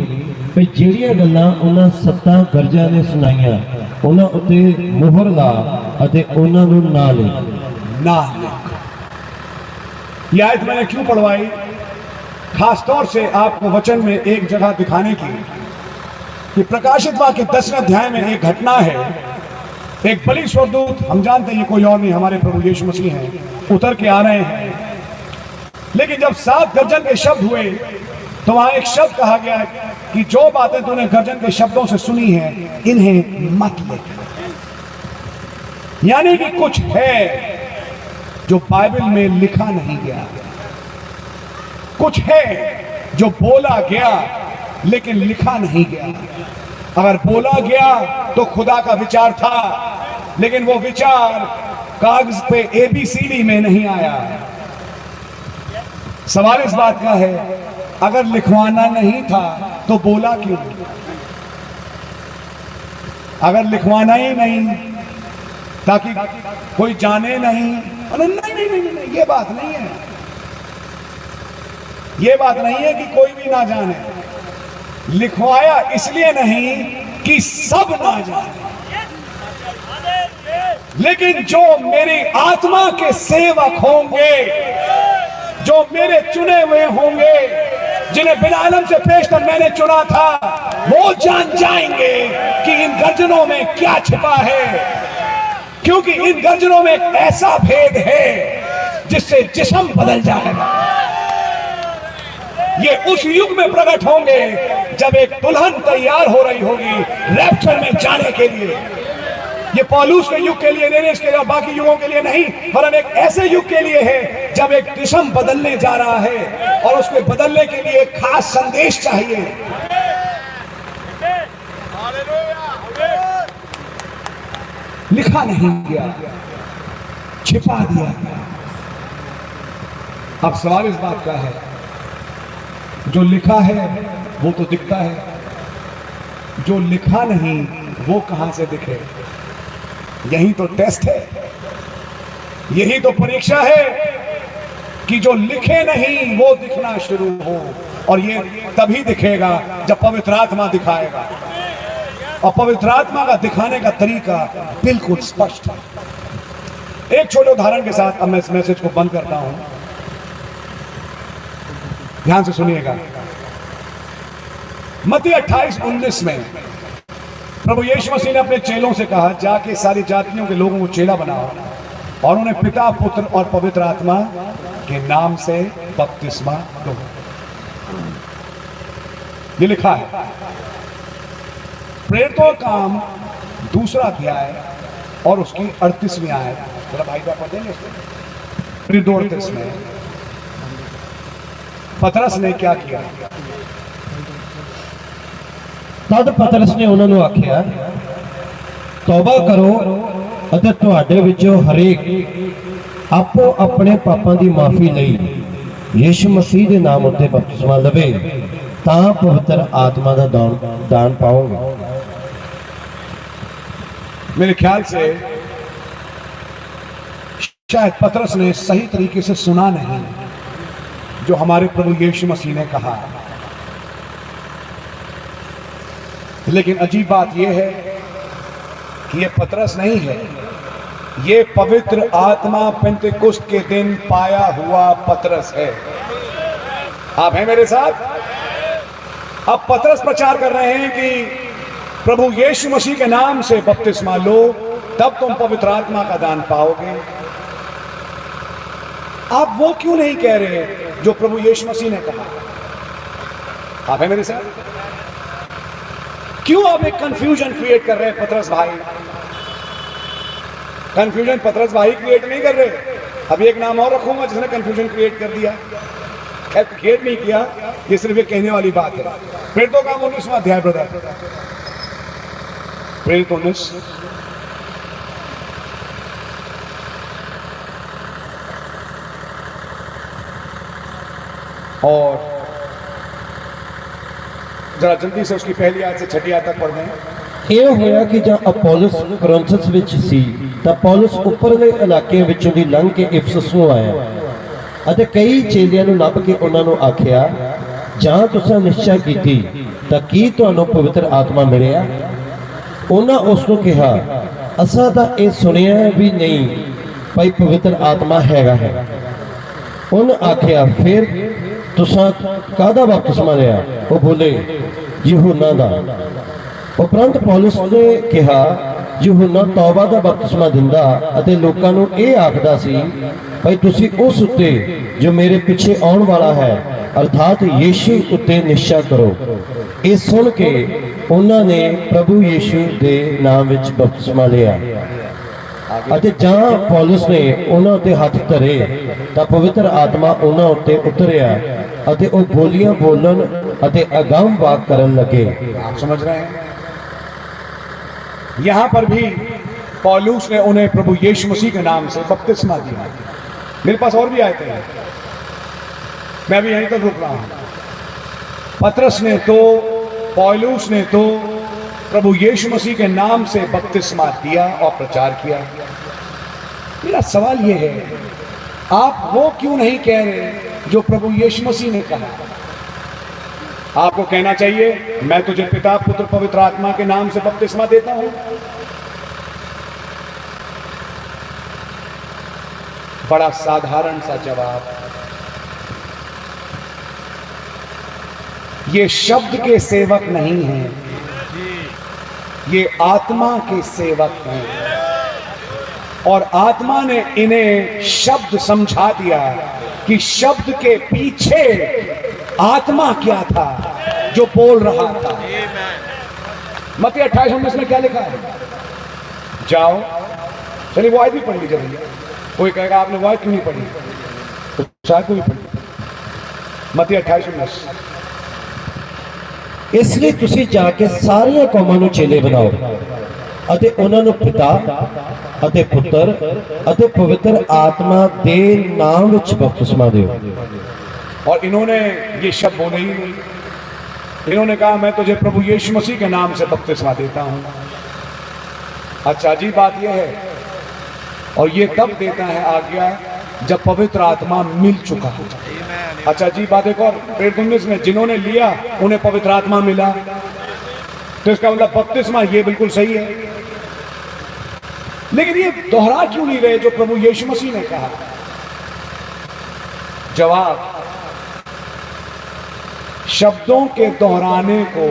ਵੀ ਜਿਹੜੀਆਂ ਗੱਲਾਂ ਉਹਨਾਂ 7 ਗਰਜਾਂ ਨੇ ਸੁਣਾਈਆਂ, ਉਹਨਾਂ ਉੱਤੇ ਮੋਹਰ ਲਾ ਅਤੇ ਉਹਨਾਂ ਨੂੰ ਨਾ ਲਿਖ। ना लिख। यह आयत मैंने क्यों पढ़वाई? खास तौर से आपको वचन में एक जगह दिखाने की कि प्रकाशित वाक्य 10वें अध्याय में एक घटना है। एक बलि स्वर्गदूत, हम जानते हैं ये कोई और नहीं, हमारे प्रभु यीशु मसीह हैं, उतर के आ रहे हैं। लेकिन जब 7 गर्जन के शब्द हुए तो वहां एक शब्द कहा गया कि जो बातें तूने गर्जन के शब्दों से सुनी हैं इन्हें मत लिख। यानी कि कुछ है जो बाइबल में लिखा नहीं गया, कुछ है जो बोला गया लेकिन लिखा नहीं गया। अगर बोला गया तो खुदा का विचार था, लेकिन वो विचार कागज पे ABCD में नहीं आया। सवाल इस बात का है, अगर लिखवाना नहीं था तो बोला क्यों? अगर लिखवाना ही नहीं ताकि कोई जाने नहीं, नहीं नहीं नहीं, नहीं, नहीं, ये बात नहीं है। ये बात नहीं है कि कोई भी ना जाने। लिखवाया इसलिए नहीं कि सब ना जाने, लेकिन जो मेरी आत्मा के सेवक होंगे, जो मेरे चुने हुए होंगे, जिन्हें बिना इल्म से पेशतर मैंने चुना था, वो जान जाएंगे कि इन गर्जनों में क्या छिपा है, क्योंकि इन गर्जनों में एक ऐसा भेद है जिससे जिस्म बदल जाएगा। ये उस युग में प्रकट होंगे जब एक दुल्हन तैयार हो रही होगी रैप्चर में जाने के लिए। ये पौलुस के युग के लिए नहीं, इसके या बाकी युगों के लिए नहीं, वरन एक ऐसे युग के लिए है जब एक जिस्म बदलने जा रहा है और उसको बदलने के लिए एक खास संदेश चाहिए। लिखा नहीं गया, छिपा दिया गया। अब सवाल इस बात का है, जो लिखा है वो तो दिखता है, जो लिखा नहीं वो कहां से दिखे? यही तो टेस्ट है, यही तो परीक्षा है कि जो लिखे नहीं वो दिखना शुरू हो। और ये तभी दिखेगा जब पवित्र आत्मा दिखाएगा, और पवित्र आत्मा का दिखाने का तरीका बिल्कुल स्पष्ट है। एक छोटे उदाहरण के साथ अब मैं इस मैसेज को बंद करता हूं, ध्यान से सुनिएगा। मत्ती 28:19 में प्रभु यीशु मसीह ने अपने चेलों से कहा, जाके सारी जातियों के लोगों को चेला बनाओ और उन्हें पिता, पुत्र और पवित्र आत्मा के नाम से बपतिस्मा दो। ये लिखा है प्रेरितों का काम 2 अध्याय और उसकी 38वीं आयत। जरा भाई बाप पढ़ेंगे 2:38 में पतरस ने क्या किया? तद पतरस ने उन्होंने आख्या, तौबा करो ਅਤੇ ਤੁਹਾਡੇ ਵਿੱਚੋਂ ਹਰੇਕ ਆਪੋ ਆਪਣੇ ਪਾਪਾਂ ਦੀ ਮਾਫੀ ਲਈ ਯੀਸ਼ੂ ਮਸੀਹ ਦੇ ਨਾਮ ਉੱਤੇ ਬਪਤਿਸਮਾ ਲਵੇ ਤਾਂ ਪਵਿੱਤਰ ਆਤਮਾ ਦਾ ਦਾਨ ਪਾਓਗੇ। मेरे ख्याल से शायद पतरस ने सही तरीके से सुना नहीं जो हमारे प्रभु यीशु मसीह ने कहा। लेकिन अजीब बात यह है कि यह पतरस नहीं है, ये पवित्र आत्मा पेंतेकुस्त के दिन पाया हुआ पतरस है। आप हैं मेरे साथ? अब पतरस प्रचार कर रहे हैं कि प्रभु यीशु मसीह के नाम से बपतिस्मा लो, तब तुम पवित्र आत्मा का दान पाओगे। आप वो क्यों नहीं कह रहे जो प्रभु यीशु मसीह ने कहा? आप हैं मेरे साथ? क्यों आप एक कंफ्यूजन क्रिएट कर रहे हैं पतरस भाई? कंफ्यूजन पतरस भाई क्रिएट नहीं कर रहे। अभी एक नाम और रखूंगा जिसने कंफ्यूजन क्रिएट कर दिया। खैर क्रिएट नहीं किया, ये सिर्फ एक कहने वाली बात है। प्रेरितों का 19वां अध्याय ब्रदर, प्रेरित 19 और जरा जल्दी से उसकी पहली आयत से 6ठी आयत तक पढ़ दें। ਇਹ ਹੋਇਆ ਕਿ ਜਦ ਅਪੋਲੋਸ ਕੋਰਿੰਥਸ ਵਿੱਚ ਸੀ ਤਾਂ ਪੌਲਸ ਉੱਪਰਲੇ ਇਲਾਕੇ ਵਿੱਚੋਂ ਦੀ ਲੰਘ ਕੇ ਇਫਸਸ ਨੂੰ ਆਇਆ ਅਤੇ ਕਈ ਚੇਲਿਆਂ ਨੂੰ ਲੱਭ ਕੇ ਉਹਨਾਂ ਨੂੰ ਆਖਿਆ, ਜਾਂ ਤੁਸੀਂ ਨਿਸ਼ਚੈ ਕੀਤੀ ਤਾਂ ਕੀ ਤੁਹਾਨੂੰ ਪਵਿੱਤਰ ਆਤਮਾ ਮਿਲਿਆ? ਉਹਨਾਂ ਉਸ ਨੂੰ ਕਿਹਾ, ਅਸਾਂ ਤਾਂ ਇਹ ਸੁਣਿਆ ਵੀ ਨਹੀਂ ਭਾਈ ਪਵਿੱਤਰ ਆਤਮਾ ਹੈਗਾ ਹੈ। ਉਹਨੇ ਆਖਿਆ, ਫਿਰ ਤੁਸੀਂ ਕਾਹਦਾ ਬਪਤਿਸਮਾ ਲਿਆ? ਉਹ ਬੋਲੇ, यूहन्ना ਦਾ। ਉਪਰੰਤ ਪੌਲਸ ਨੇ ਕਿਹਾ, यूहन्ना ਤੌਬਾ ਦਾ ਬਪਤਿਸਮਾ ਦਿੰਦਾ ਅਤੇ ਲੋਕਾਂ ਨੂੰ ਇਹ ਆਖਦਾ ਸੀ, ਭਾਈ ਤੁਸੀਂ ਉਸ ਉੱਤੇ ਜੋ ਮੇਰੇ ਪਿੱਛੇ ਆਉਣ ਵਾਲਾ ਹੈ ਅਰਥਾਤ ਯੀਸ਼ੂ ਉੱਤੇ ਨਿਸ਼ਚਾ ਕਰੋ। ਇਹ ਸੁਣ ਕੇ ਉਹਨਾਂ ਨੇ ਪ੍ਰਭੂ ਯੀਸ਼ੂ ਦੇ ਨਾਮ ਵਿੱਚ ਬਪਤਿਸਮਾ ਲਿਆ ਅਤੇ ਜਾਂ ਪੌਲਸ ਨੇ ਉਹਨਾਂ ਉੱਤੇ ਹੱਥ ਧਰੇ ਤਾਂ ਪਵਿੱਤਰ ਆਤਮਾ ਉਹਨਾਂ ਉੱਤੇ ਉਤਰਿਆ ਅਤੇ ਉਹ ਬੋਲੀਆਂ ਬੋਲਣ ਅਤੇ ਅਗੰਮ ਵਾਕ ਕਰਨ लगे। आप समझ रहे हैं? यहां पर भी पौलुस ने उन्हें प्रभु यीशु मसीह के नाम से बपतिस्मा दिया। मेरे पास और भी आयतें हैं, मैं भी यहीं तक रुक रहा हूं। पतरस ने तो, पौलुस ने तो प्रभु यीशु मसीह के नाम से बपतिस्मा दिया और प्रचार किया। मेरा सवाल यह है, आप वो क्यों नहीं कह रहे जो प्रभु यीशु मसीह ने कहा? आपको कहना चाहिए, मैं तुझे पिता, पुत्र, पवित्र आत्मा के नाम से बपतिस्मा देता हूं। बड़ा साधारण सा जवाब। ये शब्द के सेवक नहीं हैं, ये आत्मा के सेवक हैं। और आत्मा ने इन्हें शब्द समझा दिया कि शब्द के पीछे आत्मा क्या था जो बोल रहा था। मत्ती 28:19 में क्या लिखा है? जाओ, चलिए वो आयत भी पढ़ लीजिए भैया। कोई कहेगा आपने वो आयत क्यों नहीं पढ़ी, तो शायद को भी पढ़ी। मत्ती 28:19। इसलिए ਤੁਸੀਂ ਜਾ ਕੇ ਸਾਰੀਆਂ ਕੌਮਾਂ ਨੂੰ ਚੇਲੇ ਬਣਾਓ ਅਤੇ ਉਹਨਾਂ ਨੂੰ ਪਿਤਾ ਅਤੇ ਪੁੱਤਰ ਅਤੇ ਪਵਿੱਤਰ ਆਤਮਾ ਦੇ ਨਾਮ ਵਿੱਚ ਬਪਤਿਸਮਾ ਦਿਓ। और इन्होंने ये शब्द बोले ही नहीं, इन्होंने कहा मैं तुझे प्रभु यीशु मसीह के नाम से बपतिस्मा देता हूं। अच्छा, अजीब बात यह है, और ये तब देता है आज्ञा जब पवित्र आत्मा मिल चुका हो। अच्छा, अजीब बात एक और, 19 में जिन्होंने लिया उन्हें पवित्र आत्मा मिला, तो इसका मतलब बपतिस्मा ये बिल्कुल सही है। लेकिन ये दोहरा क्यों नहीं रहे जो प्रभु यीशु मसीह ने कहा? जवाब, शब्दों के दोहराने को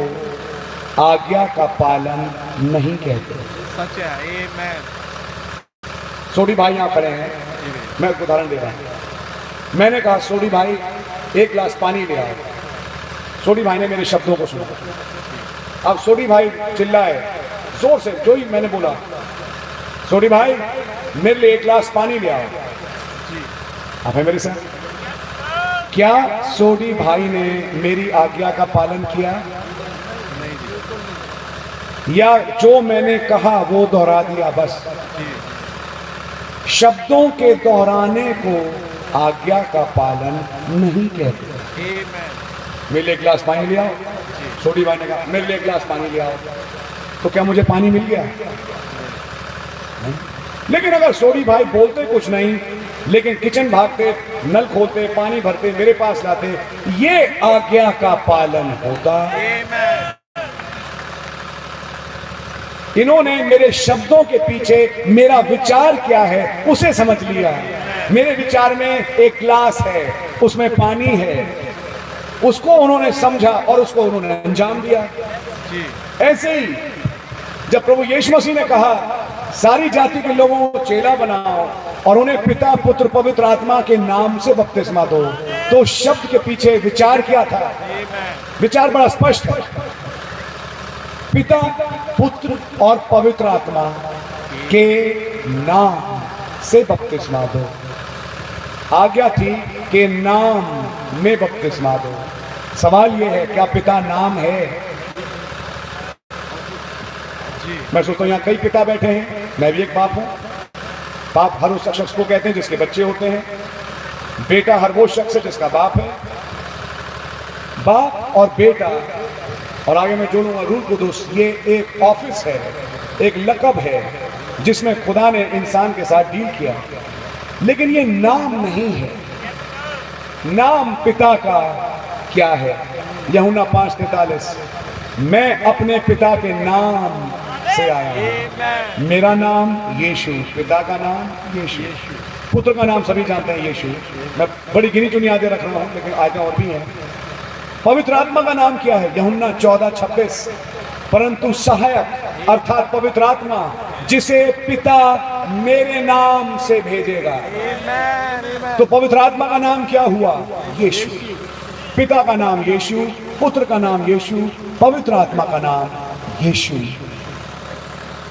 आज्ञा का पालन नहीं कहते। सच है, आमीन। सोडी भाई यहां खड़े हैं, मैं एक उदाहरण दे रहा हूं। मैंने कहा सोडी भाई एक गिलास पानी ले आओ। सोडी भाई ने मेरे शब्दों को सुना। अब सोडी भाई चिल्लाए जोर से, जो ही मैंने बोला, सोडी भाई मेरे लिए एक गिलास पानी ले आओ। आप है मेरे साथ? क्या सोडी भाई ने मेरी आज्ञा का पालन किया, या जो मैंने कहा वो दोहरा दिया बस? शब्दों के दोहराने को आज्ञा का पालन नहीं कहते। मेरे लिए एक गिलास पानी ले आओ। सोडी भाई ने कहा मेरे लिए एक गिलास पानी ले आओ, तो क्या मुझे पानी मिल गया? नहीं। लेकिन अगर सोडी भाई बोलते कुछ नहीं, लेकिन किचन भागते, नल खोलते, पानी भरते, मेरे पास लाते, ये आज्ञा का पालन होता। इन्होंने मेरे शब्दों के पीछे मेरा विचार क्या है उसे समझ लिया। मेरे विचार में एक गिलास है, उसमें पानी है, उसको उन्होंने समझा और उसको उन्होंने अंजाम दिया। ऐसे ही जब प्रभु यीशु मसीह ने कहा सारी जाति के लोगों को चेला बनाओ और उन्हें पिता पुत्र पवित्र आत्मा के नाम से बपतिस्मा दो, तो शब्द के पीछे विचार क्या था? विचार बड़ा स्पष्ट है, पिता पुत्र और पवित्र आत्मा के नाम से बपतिस्मा दो। आज्ञा थी कि नाम में बपतिस्मा दो। सवाल यह है, क्या पिता नाम है? मैं सोचता हूं यहां कई पिता बैठे हैं, मैं भी एक बाप हूं। बाप हर उस शख्स को कहते हैं जिसके बच्चे होते हैं। बेटा हर वो शख्स है जिसका बाप है। बाप और बेटा, और आगे मैं जोड़ूंगा रूह कुदुस, ये एक ऑफिस है, एक लक़ब है जिसमें खुदा ने इंसान के साथ डील किया। लेकिन ये नाम नहीं है। नाम पिता का क्या है? यूहन्ना 5:43, मैं अपने पिता के नाम से आया हूं। मेरा नाम यीशु, पिता का नाम यीशु, पुत्र का नाम सभी जानते हैं यीशु। मैं बड़ी गिनी चुनी आयतें रख रहा हूं, लेकिन आयतें और भी हैं। पवित्र आत्मा का नाम क्या है? यूहन्ना 14:26, परंतु सहायक अर्थात पवित्र आत्मा जिसे पिता मेरे नाम से भेजेगा। तो पवित्र आत्मा का नाम क्या हुआ? यीशु। पिता का नाम यीशु, पुत्र का नाम यीशु, पवित्र आत्मा का नाम यीशु।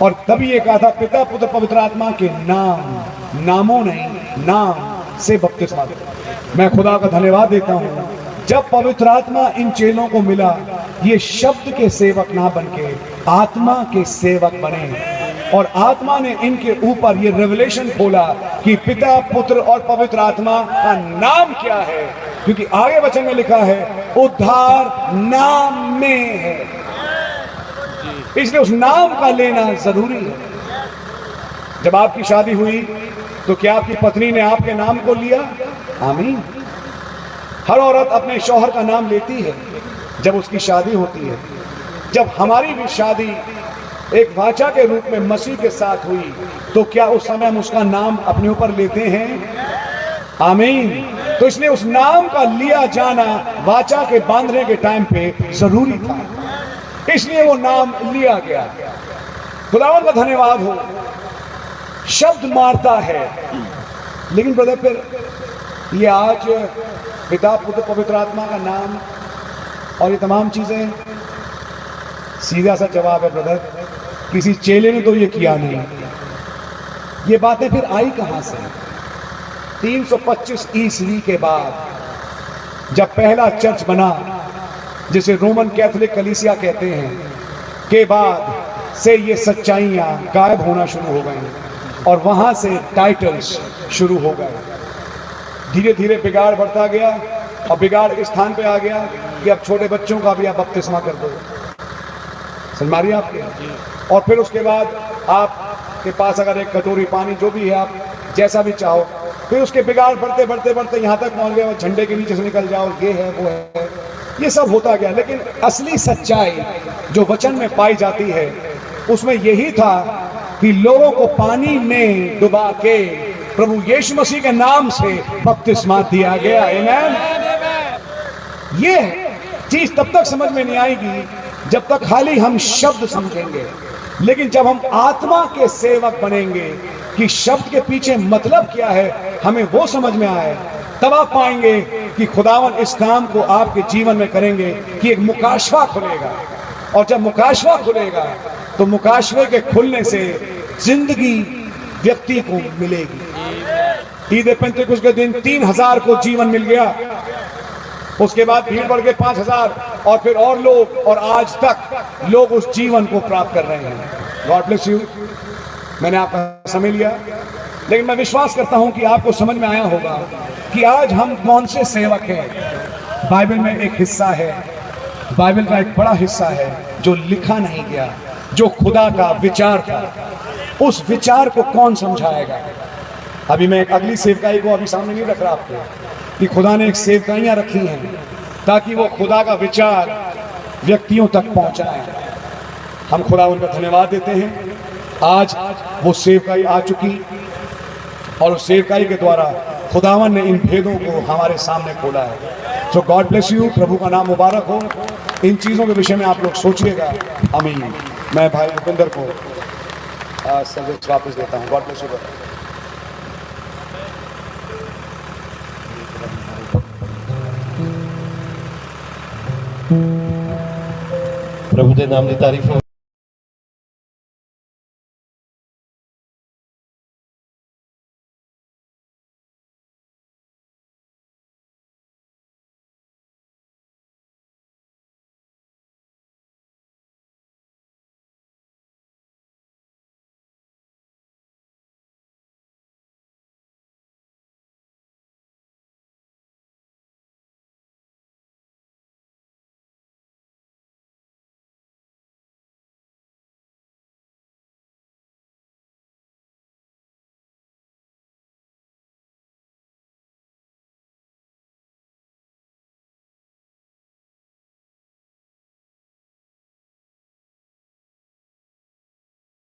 और तभी ये कहा था पिता पुत्र पवित्र आत्मा के नाम, नामों नहीं, नाम से बपतिस्मा दो। मैं खुदा का धन्यवाद देता हूं, जब पवित्र आत्मा इन चेलों को मिला, ये शब्द के सेवक ना बनके आत्मा के सेवक बने। और आत्मा ने इनके ऊपर ये रेवलेशन खोला कि पिता पुत्र और पवित्र आत्मा का नाम क्या है, क्योंकि आगे वचन में लिखा है उद्धार नाम में है। इसलिए उस नाम का लेना जरूरी है। जब आपकी शादी हुई तो क्या आपकी पत्नी ने आपके नाम को लिया? आमीन। हर औरत अपने शौहर का नाम लेती है जब उसकी शादी होती है। जब हमारी भी शादी एक वाचा के रूप में मसीह के साथ हुई, तो क्या उस समय हम उसका नाम अपने ऊपर लेते हैं? आमीन। तो इसलिए उस नाम का लिया जाना वाचा के बांधने के टाइम पे जरूरी था, इसलिए वो नाम लिया गया। खुदावन का धन्यवाद हो। शब्द मारता है, लेकिन ब्रदर फिर ये आज पिता पुत्र पवित्र आत्मा का नाम और ये तमाम चीजें, सीधा सा जवाब है ब्रदर, किसी चेले ने तो ये किया नहीं। ये बातें फिर आई कहां से? 325 ईस्वी के बाद जब पहला चर्च बना, जिसे रोमन कैथोलिक कलीसिया कहते हैं, के बाद से ये सच्चाइयां गायब होना शुरू हो गई और वहां से टाइटल्स शुरू हो गए। धीरे धीरे बिगाड़ बढ़ता गया और बिगाड़ इस स्थान पे आ गया कि अब छोटे बच्चों का भी आप बपतिस्मा कर दो। सलमारी आपके, और फिर उसके बाद आपके पास अगर एक कटोरी पानी जो भी है आप जैसा भी चाहो, फिर उसके बिगाड़ बढ़ते बढ़ते बढ़ते यहाँ तक पहुँच गए, झंडे के नीचे से निकल जाओ, ये है वो है, ये सब होता गया। लेकिन असली सच्चाई जो वचन में पाई जाती है उसमें यही था कि लोगों को पानी में डुबा के प्रभु यीशु मसीह के नाम से बपतिस्मा दिया गया। आमीन। ये चीज तब तक समझ में नहीं आएगी जब तक खाली हम शब्द समझेंगे, लेकिन जब हम आत्मा के सेवक बनेंगे कि शब्द के पीछे मतलब क्या है, हमें वो समझ में आए, तब आप पाएंगे कि खुदावन इस काम को आपके जीवन में करेंगे कि एक मुकाशवा खुलेगा। और जब मुकाशवा खुलेगा तो मुकाशवे के खुलने से जिंदगी व्यक्ति को मिलेगी। ईद पेंतेकुस्त के दिन 3000 को जीवन मिल गया, उसके बाद भीड़ बढ़ के 5000 और फिर और लोग, और आज तक लोग उस जीवन को प्राप्त कर रहे हैं। God bless you. मैंने आपका समय लिया, लेकिन मैं विश्वास करता हूं कि आपको समझ में आया होगा कि आज हम कौन से सेवक हैं। बाइबल में एक हिस्सा है, बाइबल का एक बड़ा हिस्सा है जो लिखा नहीं गया, जो खुदा का विचार था। उस विचार को कौन समझाएगा? अभी मैं एक अगली सेवकाई को अभी सामने नहीं रख रहा आपको, कि खुदा ने एक सेवकाइयां रखी हैं ताकि वो खुदा का विचार व्यक्तियों तक पहुंचाए। हम खुदा उनका धन्यवाद देते हैं। आज वो सेवकाई आ चुकी और उस सेवकाई के द्वारा खुदावन ने इन भेदों को हमारे सामने खोला है। सो गॉड ब्लेस यू। प्रभु का नाम मुबारक हो। इन चीज़ों के विषय में आप लोग सोचिएगा। आमीन। मैं भाई रुपिंदर को सर्विस वापस देता हूँ। God bless you. प्रभु के नाम की तारीफ हो।